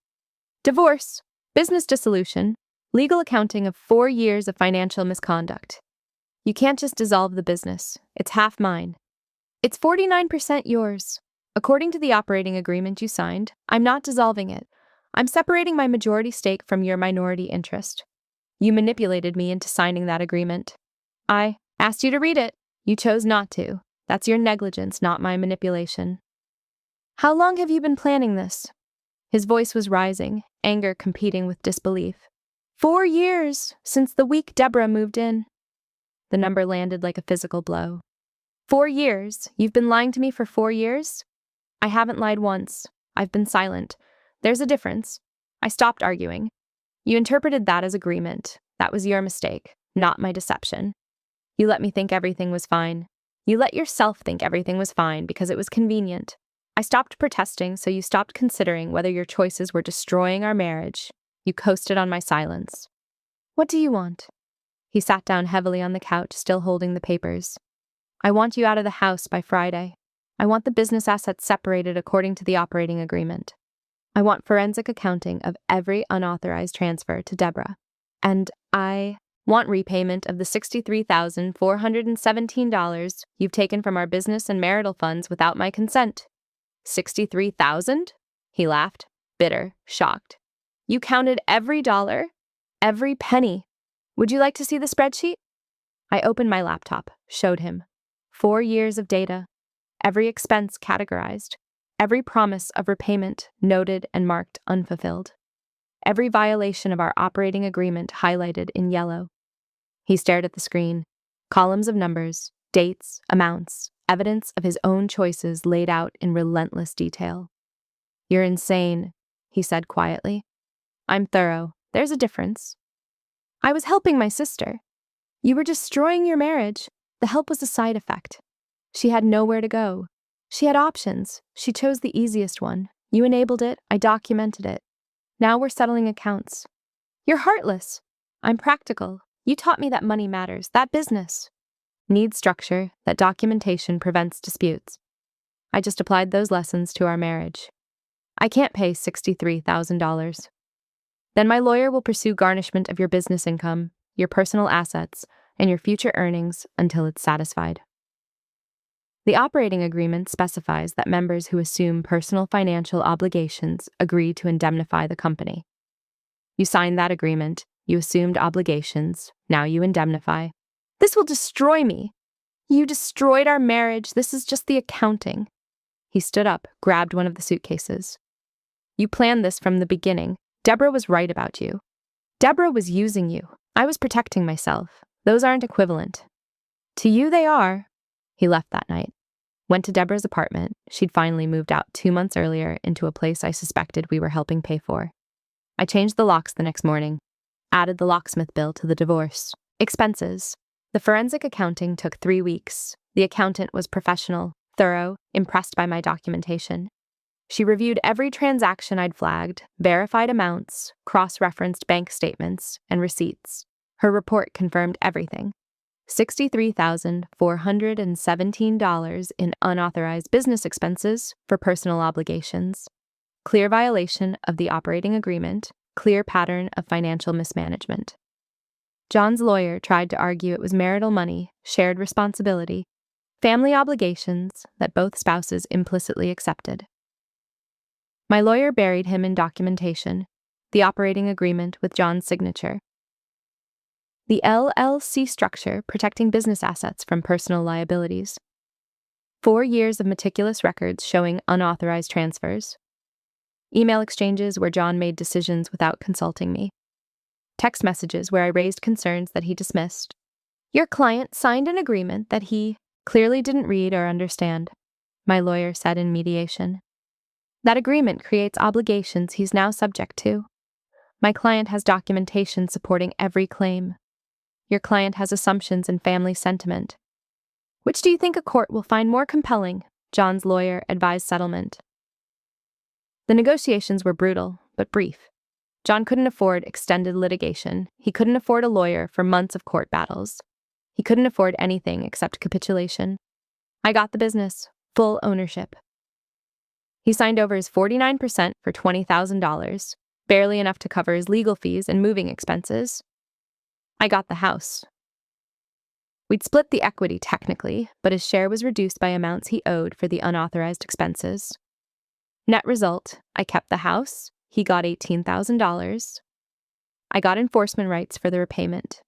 "Divorce, business dissolution, legal accounting of 4 years of financial misconduct. You can't just dissolve the business. It's half mine. It's 49% yours. According to the operating agreement you signed, I'm not dissolving it. I'm separating my majority stake from your minority interest. You manipulated me into signing that agreement. I asked you to read it. You chose not to. That's your negligence, not my manipulation." "How long have you been planning this?" His voice was rising, anger competing with disbelief. 4 years, since the week Deborah moved in." The number landed like a physical blow. 4 years? You've been lying to me for 4 years? I haven't lied once. I've been silent. There's a difference. I stopped arguing. You interpreted that as agreement. That was your mistake, not my deception. You let me think everything was fine. You let yourself think everything was fine because it was convenient. I stopped protesting, so you stopped considering whether your choices were destroying our marriage. You coasted on my silence. What do you want? He sat down heavily on the couch, still holding the papers. I want you out of the house by Friday. I want the business assets separated according to the operating agreement. I want forensic accounting of every unauthorized transfer to Deborah. And I want repayment of the $63,417 you've taken from our business and marital funds without my consent. $63,000? He laughed, bitter, shocked. You counted every dollar? Every penny. Would you like to see the spreadsheet? I opened my laptop, showed him. 4 years of data, every expense categorized, every promise of repayment noted and marked unfulfilled, every violation of our operating agreement highlighted in yellow. He stared at the screen, columns of numbers, dates, amounts, evidence of his own choices laid out in relentless detail. You're insane, he said quietly. I'm thorough. There's a difference. I was helping my sister. You were destroying your marriage. The help was a side effect. She had nowhere to go. She had options. She chose the easiest one. You enabled it. I documented it. Now we're settling accounts. You're heartless. I'm practical. You taught me that money matters, that business needs structure, that documentation prevents disputes. I just applied those lessons to our marriage. I can't pay $63,000. Then my lawyer will pursue garnishment of your business income, your personal assets, and your future earnings until it's satisfied. The operating agreement specifies that members who assume personal financial obligations agree to indemnify the company. You signed that agreement, you assumed obligations, now you indemnify. This will destroy me. You destroyed our marriage. This is just the accounting. He stood up, grabbed one of the suitcases. You planned this from the beginning. Deborah was right about you. Deborah was using you. I was protecting myself. Those aren't equivalent. To you, they are. He left that night. Went to Deborah's apartment. She'd finally moved out 2 months earlier into a place I suspected we were helping pay for. I changed the locks the next morning. Added the locksmith bill to the divorce. Expenses. The forensic accounting took 3 weeks. The accountant was professional, thorough, impressed by my documentation. She reviewed every transaction I'd flagged, verified amounts, cross-referenced bank statements, and receipts. Her report confirmed everything. $63,417 in unauthorized business expenses for personal obligations. Clear violation of the operating agreement. Clear pattern of financial mismanagement. John's lawyer tried to argue it was marital money, shared responsibility, family obligations that both spouses implicitly accepted. My lawyer buried him in documentation, the operating agreement with John's signature. The LLC structure protecting business assets from personal liabilities. 4 years of meticulous records showing unauthorized transfers. Email exchanges where John made decisions without consulting me. Text messages where I raised concerns that he dismissed. Your client signed an agreement that he clearly didn't read or understand, my lawyer said in mediation. That agreement creates obligations he's now subject to. My client has documentation supporting every claim. Your client has assumptions and family sentiment. Which do you think a court will find more compelling? John's lawyer advised settlement. The negotiations were brutal, but brief. John couldn't afford extended litigation. He couldn't afford a lawyer for months of court battles. He couldn't afford anything except capitulation. I got the business, full ownership. He signed over his 49% for $20,000, barely enough to cover his legal fees and moving expenses. I got the house. We'd split the equity technically, but his share was reduced by amounts he owed for the unauthorized expenses. Net result, I kept the house. He got $18,000. I got enforcement rights for the repayment.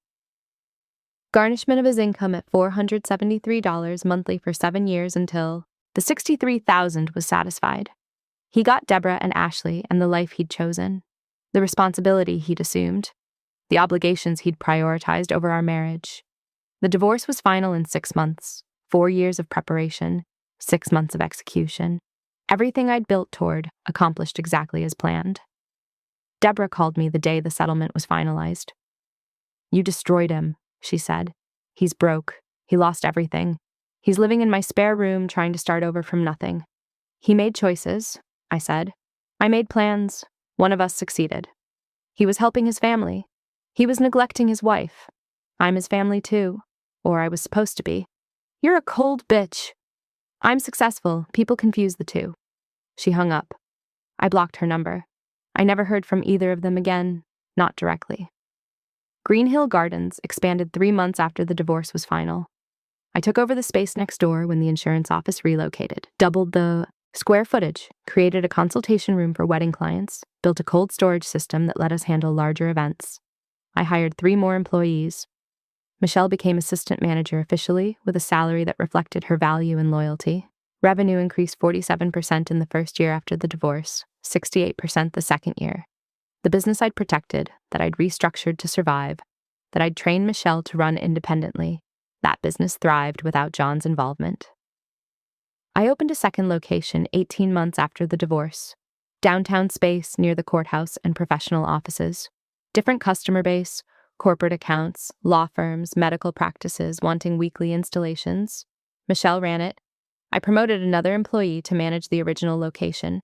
Garnishment of his income at $473 monthly for 7 years until the $63,000 was satisfied. He got Deborah and Ashley and the life he'd chosen, the responsibility he'd assumed, the obligations he'd prioritized over our marriage. The divorce was final in 6 months, 4 years of preparation, 6 months of execution. Everything I'd built toward accomplished exactly as planned. Deborah called me the day the settlement was finalized. You destroyed him, she said. He's broke. He lost everything. He's living in my spare room trying to start over from nothing. He made choices, I said. I made plans. One of us succeeded. He was helping his family. He was neglecting his wife. I'm his family too. Or I was supposed to be. You're a cold bitch. I'm successful. People confuse the two. She hung up. I blocked her number. I never heard from either of them again, not directly. Green Hill Gardens expanded 3 months after the divorce was final. I took over the space next door when the insurance office relocated, doubled the Square footage, created a consultation room for wedding clients, built a cold storage system that let us handle larger events. I hired 3 more employees. Michelle became assistant manager officially with a salary that reflected her value and loyalty. Revenue increased 47% in the first year after the divorce, 68% the second year. The business I'd protected, that I'd restructured to survive, that I'd trained Michelle to run independently, that business thrived without John's involvement. I opened a second location 18 months after the divorce. Downtown space near the courthouse and professional offices. Different customer base, corporate accounts, law firms, medical practices wanting weekly installations. Michelle ran it. I promoted another employee to manage the original location.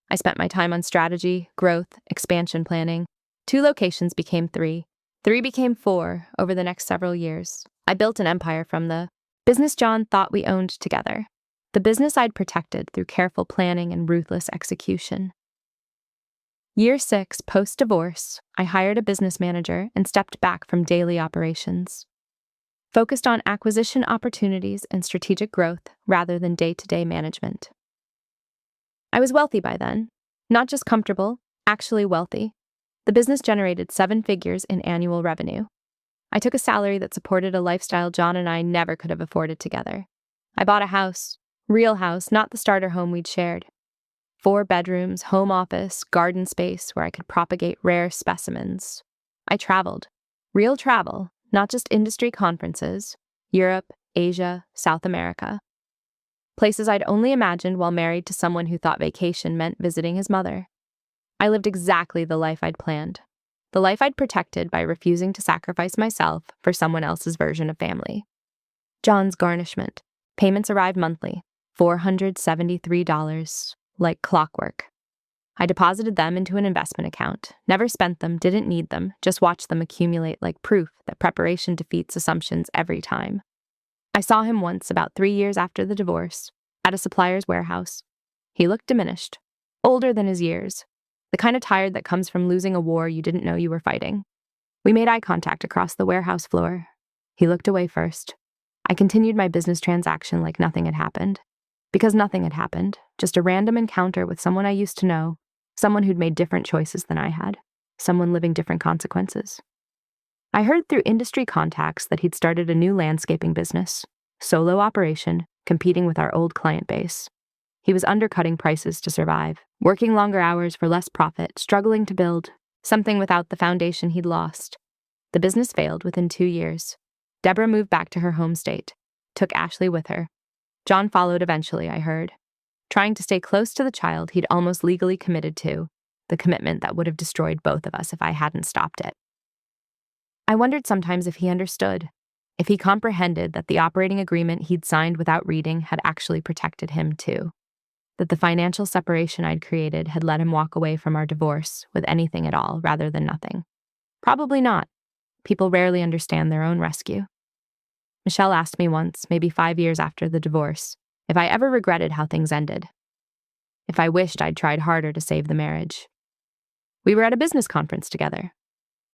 I spent my time on strategy, growth, expansion planning. 2 locations became 3. 3 became 4 over the next several years. I built an empire from the business John thought we owned together. The business I'd protected through careful planning and ruthless execution. Year 6, post-divorce, I hired a business manager and stepped back from daily operations. Focused on acquisition opportunities and strategic growth rather than day-to-day management. I was wealthy by then. Not just comfortable, actually wealthy. The business generated 7 figures in annual revenue. I took a salary that supported a lifestyle John and I never could have afforded together. I bought a house. Real house, not the starter home we'd shared. 4 bedrooms, home office, garden space where I could propagate rare specimens. I traveled. Real travel, not just industry conferences. Europe, Asia, South America. Places I'd only imagined while married to someone who thought vacation meant visiting his mother. I lived exactly the life I'd planned. The life I'd protected by refusing to sacrifice myself for someone else's version of family. John's garnishment. Payments arrived monthly. $473, like clockwork. I deposited them into an investment account, never spent them, didn't need them, just watched them accumulate like proof that preparation defeats assumptions every time. I saw him once about 3 years after the divorce, at a supplier's warehouse. He looked diminished, older than his years, the kind of tired that comes from losing a war you didn't know you were fighting. We made eye contact across the warehouse floor. He looked away first. I continued my business transaction like nothing had happened. Because nothing had happened, just a random encounter with someone I used to know, someone who'd made different choices than I had, someone living different consequences. I heard through industry contacts that he'd started a new landscaping business, solo operation, competing with our old client base. He was undercutting prices to survive, working longer hours for less profit, struggling to build something without the foundation he'd lost. The business failed within 2 years. Deborah moved back to her home state, took Ashley with her. John followed eventually, I heard, trying to stay close to the child he'd almost legally committed to, the commitment that would have destroyed both of us if I hadn't stopped it. I wondered sometimes if he understood, if he comprehended that the operating agreement he'd signed without reading had actually protected him too, that the financial separation I'd created had let him walk away from our divorce with anything at all rather than nothing. Probably not. People rarely understand their own rescue. Michelle asked me once, maybe 5 years after the divorce, if I ever regretted how things ended. If I wished I'd tried harder to save the marriage. We were at a business conference together.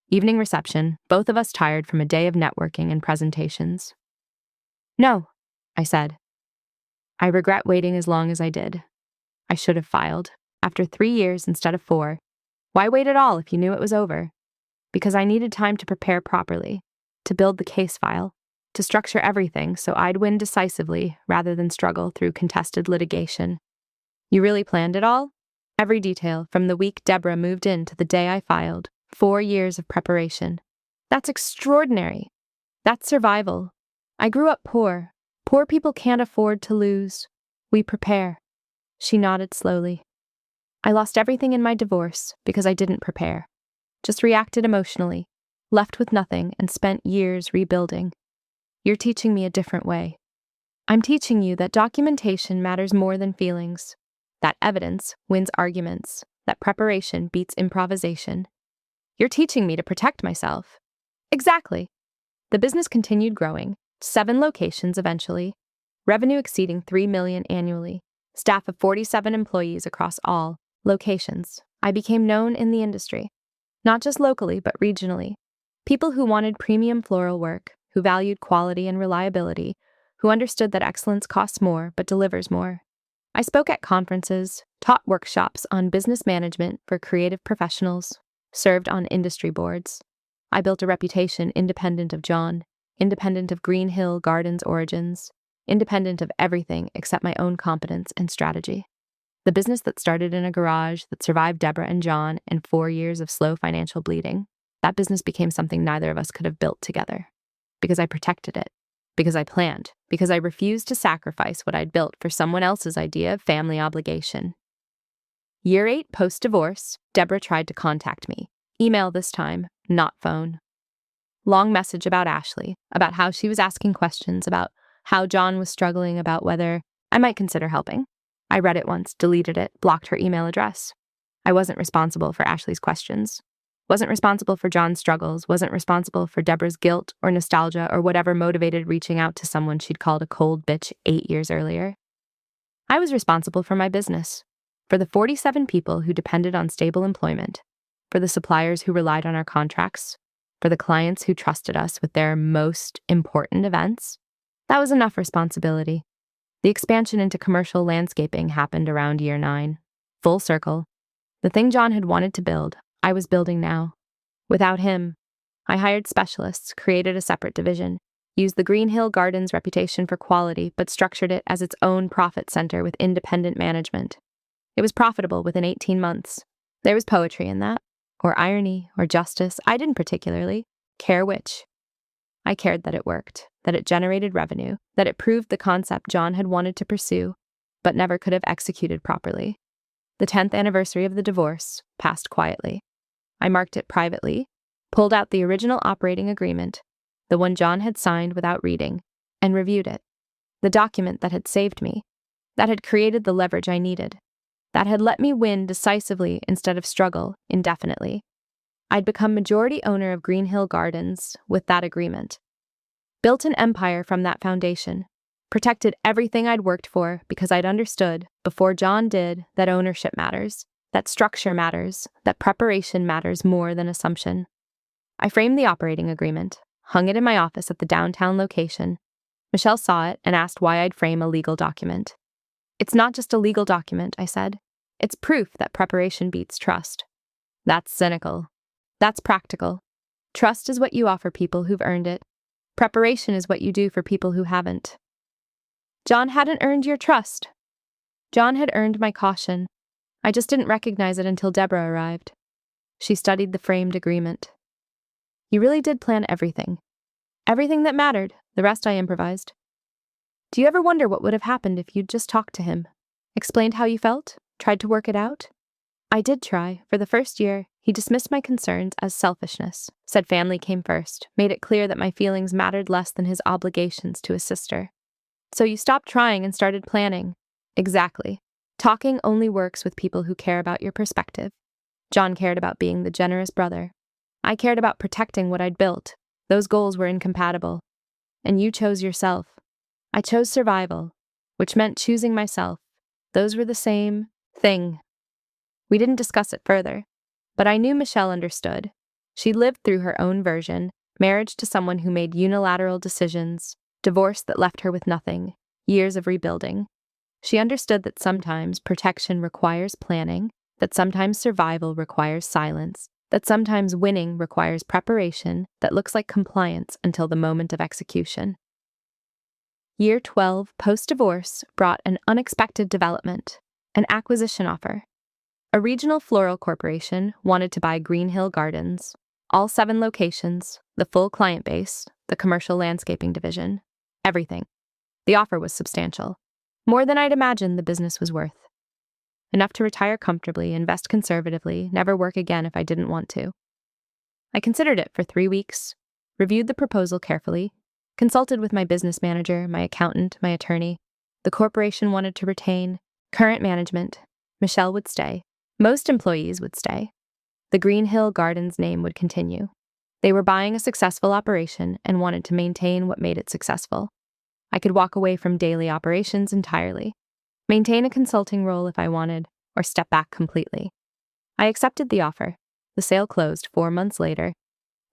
Evening reception, both of us tired from a day of networking and presentations. No, I said. I regret waiting as long as I did. I should have filed. After 3 years instead of 4. Why wait at all if you knew it was over? Because I needed time to prepare properly, to build the case file, to structure everything so I'd win decisively rather than struggle through contested litigation. You really planned it all? Every detail, from the week Deborah moved in to the day I filed. 4 years of preparation. That's extraordinary. That's survival. I grew up poor. Poor people can't afford to lose. We prepare. She nodded slowly. I lost everything in my divorce because I didn't prepare. Just reacted emotionally, left with nothing, and spent years rebuilding. You're teaching me a different way. I'm teaching you that documentation matters more than feelings, that evidence wins arguments, that preparation beats improvisation. You're teaching me to protect myself. Exactly. The business continued growing, 7 locations eventually, revenue exceeding $3 million annually, staff of 47 employees across all locations. I became known in the industry, not just locally but regionally. People who wanted premium floral work, who valued quality and reliability, who understood that excellence costs more but delivers more. I spoke at conferences, taught workshops on business management for creative professionals, served on industry boards. I built a reputation independent of John, independent of Green Hill Gardens' origins, independent of everything except my own competence and strategy. The business that started in a garage that survived Deborah and John and 4 years of slow financial bleeding, that business became something neither of us could have built together. Because I protected it. Because I planned. Because I refused to sacrifice what I'd built for someone else's idea of family obligation. Year 8 post-divorce, Deborah tried to contact me. Email this time, not phone. Long message about Ashley, about how she was asking questions, about how John was struggling, about whether I might consider helping. I read it once, deleted it, blocked her email address. I wasn't responsible for Ashley's questions. Wasn't responsible for John's struggles, wasn't responsible for Deborah's guilt or nostalgia or whatever motivated reaching out to someone she'd called a cold bitch 8 years earlier. I was responsible for my business, for the 47 people who depended on stable employment, for the suppliers who relied on our contracts, for the clients who trusted us with their most important events. That was enough responsibility. The expansion into commercial landscaping happened around year 9. Full circle. The thing John had wanted to build, I was building now. Without him, I hired specialists, created a separate division, used the Green Hill Gardens' reputation for quality, but structured it as its own profit center with independent management. It was profitable within 18 months. There was poetry in that, or irony, or justice. I didn't particularly care which. I cared that it worked, that it generated revenue, that it proved the concept John had wanted to pursue, but never could have executed properly. The 10th anniversary of the divorce passed quietly. I marked it privately, pulled out the original operating agreement, the one John had signed without reading, and reviewed it. The document that had saved me, that had created the leverage I needed, that had let me win decisively instead of struggle indefinitely. I'd become majority owner of Green Hill Gardens with that agreement. Built an empire from that foundation, protected everything I'd worked for because I'd understood, before John did, that ownership matters, that structure matters, that preparation matters more than assumption. I framed the operating agreement, hung it in my office at the downtown location. Michelle saw it and asked why I'd frame a legal document. It's not just a legal document, I said. It's proof that preparation beats trust. That's cynical. That's practical. Trust is what you offer people who've earned it. Preparation is what you do for people who haven't. John hadn't earned your trust. John had earned my caution. I just didn't recognize it until Deborah arrived. She studied the framed agreement. You really did plan everything. Everything that mattered, the rest I improvised. Do you ever wonder what would have happened if you'd just talked to him? Explained how you felt? Tried to work it out? I did try. For the first year, he dismissed my concerns as selfishness, said family came first, made it clear that my feelings mattered less than his obligations to his sister. So you stopped trying and started planning. Exactly. Talking only works with people who care about your perspective. John cared about being the generous brother. I cared about protecting what I'd built. Those goals were incompatible. And you chose yourself. I chose survival, which meant choosing myself. Those were the same thing. We didn't discuss it further, but I knew Michelle understood. She lived through her own version, marriage to someone who made unilateral decisions, divorce that left her with nothing, years of rebuilding. She understood that sometimes protection requires planning, that sometimes survival requires silence, that sometimes winning requires preparation that looks like compliance until the moment of execution. Year 12 post-divorce brought an unexpected development, an acquisition offer. A regional floral corporation wanted to buy Green Hill Gardens, all 7 locations, the full client base, the commercial landscaping division, everything. The offer was substantial. More than I'd imagined the business was worth. Enough to retire comfortably, invest conservatively, never work again if I didn't want to. I considered it for 3 weeks, reviewed the proposal carefully, consulted with my business manager, my accountant, my attorney. The corporation wanted to retain current management. Michelle would stay. Most employees would stay. The Green Hill Gardens name would continue. They were buying a successful operation and wanted to maintain what made it successful. I could walk away from daily operations entirely, maintain a consulting role if I wanted, or step back completely. I accepted the offer. The sale closed 4 months later.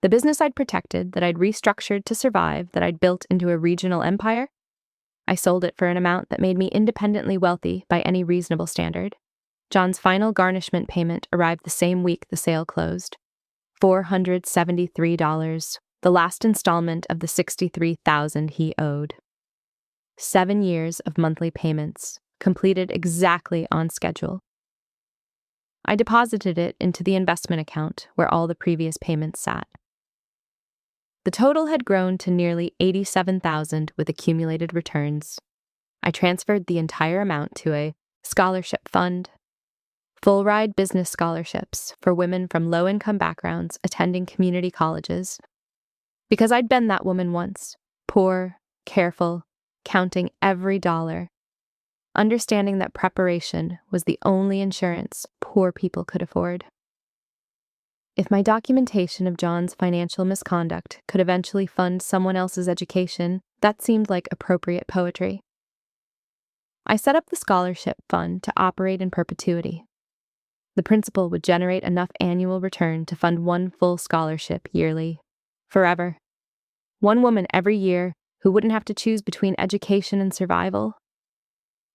The business I'd protected, that I'd restructured to survive, that I'd built into a regional empire, I sold it for an amount that made me independently wealthy by any reasonable standard. John's final garnishment payment arrived the same week the sale closed. $473, the last installment of the $63,000 he owed. 7 years of monthly payments, completed exactly on schedule. I deposited it into the investment account where all the previous payments sat. The total had grown to nearly $87,000 with accumulated returns. I transferred the entire amount to a scholarship fund, full-ride business scholarships for women from low-income backgrounds attending community colleges. Because I'd been that woman once, poor, careful, counting every dollar, understanding that preparation was the only insurance poor people could afford. If my documentation of John's financial misconduct could eventually fund someone else's education, that seemed like appropriate poetry. I set up the scholarship fund to operate in perpetuity. The principal would generate enough annual return to fund one full scholarship yearly, forever. One woman every year who wouldn't have to choose between education and survival.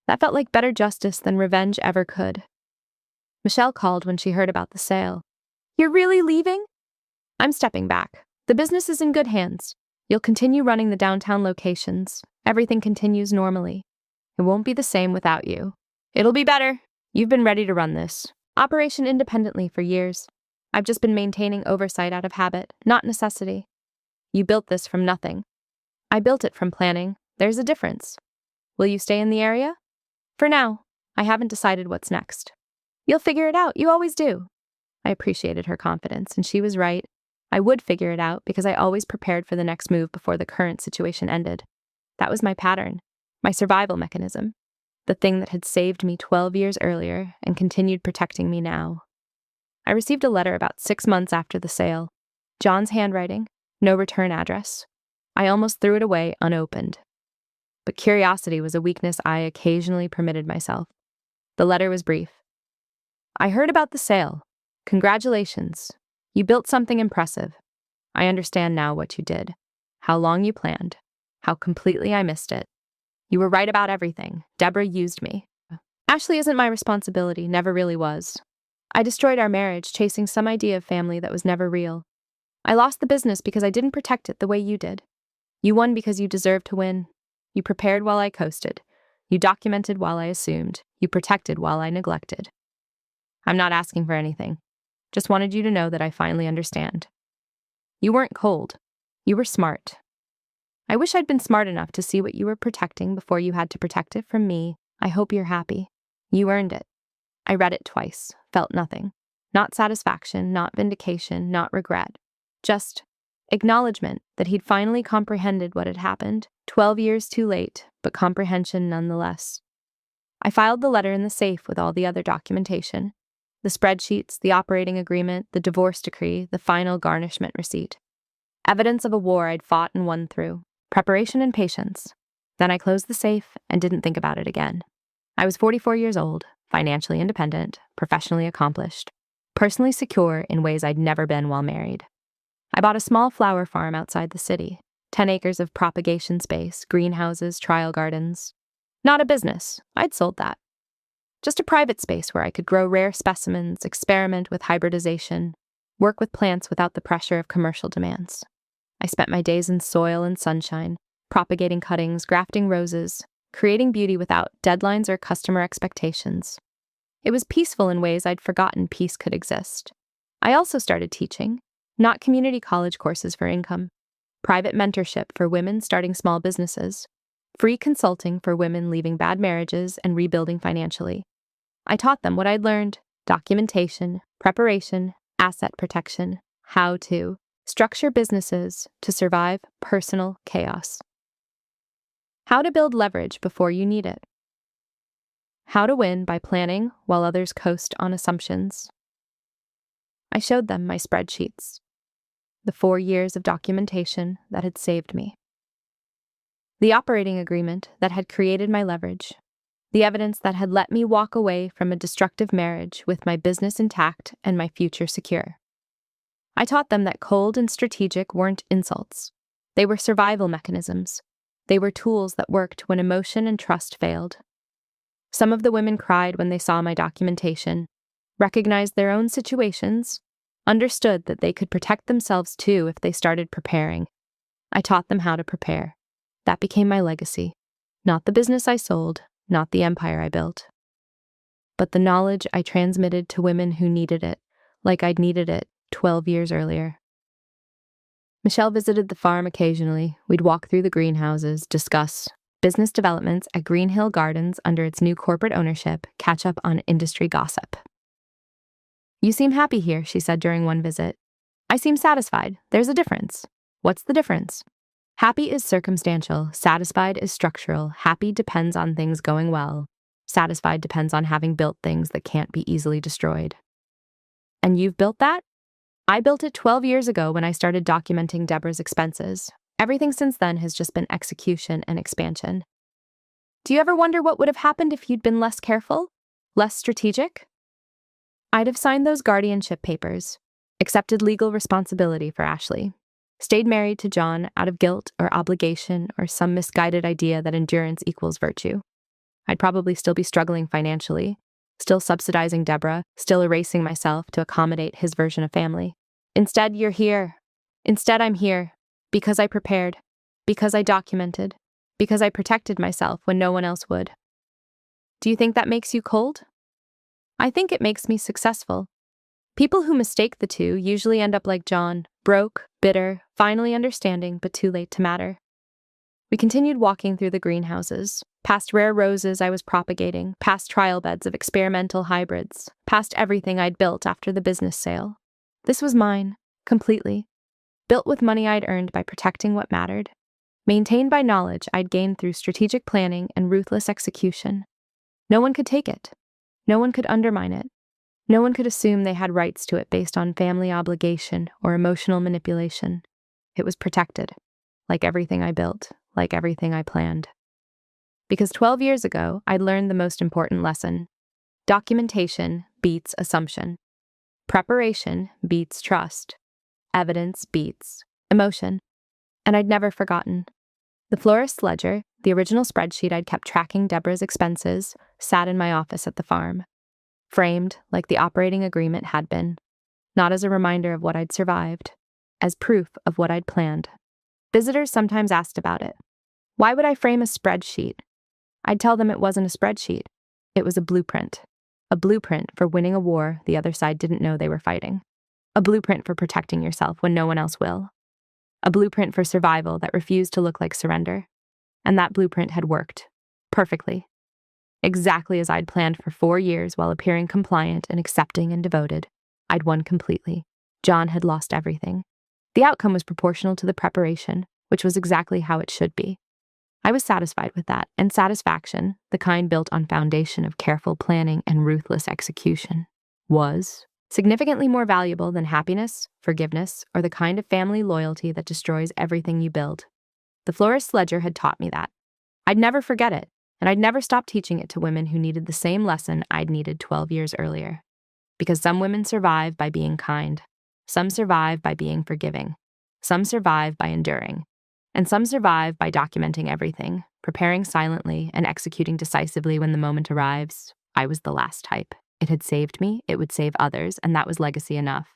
That felt like better justice than revenge ever could. Michelle called when she heard about the sale. "You're really leaving?" "I'm stepping back. The business is in good hands. You'll continue running the downtown locations. Everything continues normally. It won't be the same without you. It'll be better. You've been ready to run this operation independently for years. I've just been maintaining oversight out of habit, not necessity. You built this from nothing. I built it from planning. There's a difference. Will you stay in the area?" "For now. I haven't decided what's next." "You'll figure it out. You always do." I appreciated her confidence, and she was right. I would figure it out because I always prepared for the next move before the current situation ended. That was my pattern, my survival mechanism, the thing that had saved me 12 years earlier and continued protecting me now. I received a letter about 6 months after the sale. John's handwriting, no return address. I almost threw it away unopened. But curiosity was a weakness I occasionally permitted myself. The letter was brief. "I heard about the sale. Congratulations. You built something impressive. I understand now what you did, how long you planned, how completely I missed it. You were right about everything. Deborah used me. Ashley isn't my responsibility, never really was. I destroyed our marriage, chasing some idea of family that was never real. I lost the business because I didn't protect it the way you did. You won because you deserved to win. You prepared while I coasted. You documented while I assumed. You protected while I neglected. I'm not asking for anything. Just wanted you to know that I finally understand. You weren't cold. You were smart. I wish I'd been smart enough to see what you were protecting before you had to protect it from me. I hope you're happy. You earned it." I read it twice, felt nothing. Not satisfaction, not vindication, not regret. Just acknowledgement that he'd finally comprehended what had happened, 12 years too late, but comprehension nonetheless. I filed the letter in the safe with all the other documentation. The spreadsheets, the operating agreement, the divorce decree, the final garnishment receipt. Evidence of a war I'd fought and won through. Preparation and patience. Then I closed the safe and didn't think about it again. I was 44 years old, financially independent, professionally accomplished, personally secure in ways I'd never been while married. I bought a small flower farm outside the city, 10 acres of propagation space, greenhouses, trial gardens. Not a business. I'd sold that. Just a private space where I could grow rare specimens, experiment with hybridization, work with plants without the pressure of commercial demands. I spent my days in soil and sunshine, propagating cuttings, grafting roses, creating beauty without deadlines or customer expectations. It was peaceful in ways I'd forgotten peace could exist. I also started teaching, not community college courses for income, private mentorship for women starting small businesses, free consulting for women leaving bad marriages and rebuilding financially. I taught them what I'd learned: documentation, preparation, asset protection, how to structure businesses to survive personal chaos. How to build leverage before you need it. How to win by planning while others coast on assumptions. I showed them my spreadsheets, the 4 years of documentation that had saved me. The operating agreement that had created my leverage. The evidence that had let me walk away from a destructive marriage with my business intact and my future secure. I taught them that cold and strategic weren't insults. They were survival mechanisms, They were tools that worked when emotion and trust failed. Some of the women cried when they saw my documentation, recognized their own situations, understood that they could protect themselves too if they started preparing. I taught them how to prepare. That became my legacy. Not the business I sold, not the empire I built, but the knowledge I transmitted to women who needed it, like I'd needed it 12 years earlier. Michelle visited the farm occasionally. We'd walk through the greenhouses, discuss business developments at Green Hill Gardens under its new corporate ownership, catch up on industry gossip. "You seem happy here," she said during one visit. "I seem satisfied. There's a difference." "What's the difference?" "Happy is circumstantial. Satisfied is structural. Happy depends on things going well. Satisfied depends on having built things that can't be easily destroyed." "And you've built that?" "I built it 12 years ago when I started documenting Deborah's expenses. Everything since then has just been execution and expansion." "Do you ever wonder what would have happened if you'd been less careful? Less strategic?" "I'd have signed those guardianship papers, accepted legal responsibility for Ashley, stayed married to John out of guilt or obligation or some misguided idea that endurance equals virtue. I'd probably still be struggling financially, still subsidizing Deborah, still erasing myself to accommodate his version of family. Instead, you're here. Instead, I'm here. Because I prepared. Because I documented. Because I protected myself when no one else would." "Do you think that makes you cold?" "I think it makes me successful. People who mistake the two usually end up like John, broke, bitter, finally understanding, but too late to matter." We continued walking through the greenhouses, past rare roses I was propagating, past trial beds of experimental hybrids, past everything I'd built after the business sale. This was mine, completely. Built with money I'd earned by protecting what mattered. Maintained by knowledge I'd gained through strategic planning and ruthless execution. No one could take it. No one could undermine it. No one could assume they had rights to it based on family obligation or emotional manipulation. It was protected, like everything I built, like everything I planned. Because 12 years ago, I'd learned the most important lesson. Documentation beats assumption. Preparation beats trust. Evidence beats emotion. And I'd never forgotten. The florist's ledger, the original spreadsheet I'd kept tracking Deborah's expenses, sat in my office at the farm. Framed like the operating agreement had been, not as a reminder of what I'd survived, as proof of what I'd planned. Visitors sometimes asked about it. Why would I frame a spreadsheet? I'd tell them it wasn't a spreadsheet. It was a blueprint. A blueprint for winning a war the other side didn't know they were fighting. A blueprint for protecting yourself when no one else will. A blueprint for survival that refused to look like surrender. And that blueprint had worked. Perfectly. Exactly as I'd planned for 4 years while appearing compliant and accepting and devoted. I'd won completely. John had lost everything. The outcome was proportional to the preparation, which was exactly how it should be. I was satisfied with that, and satisfaction, the kind built on foundation of careful planning and ruthless execution, was significantly more valuable than happiness, forgiveness, or the kind of family loyalty that destroys everything you build. The florist's ledger had taught me that. I'd never forget it, and I'd never stop teaching it to women who needed the same lesson I'd needed 12 years earlier. Because some women survive by being kind. Some survive by being forgiving. Some survive by enduring. And some survive by documenting everything, preparing silently and executing decisively when the moment arrives. I was the last type. It had saved me, it would save others, and that was legacy enough.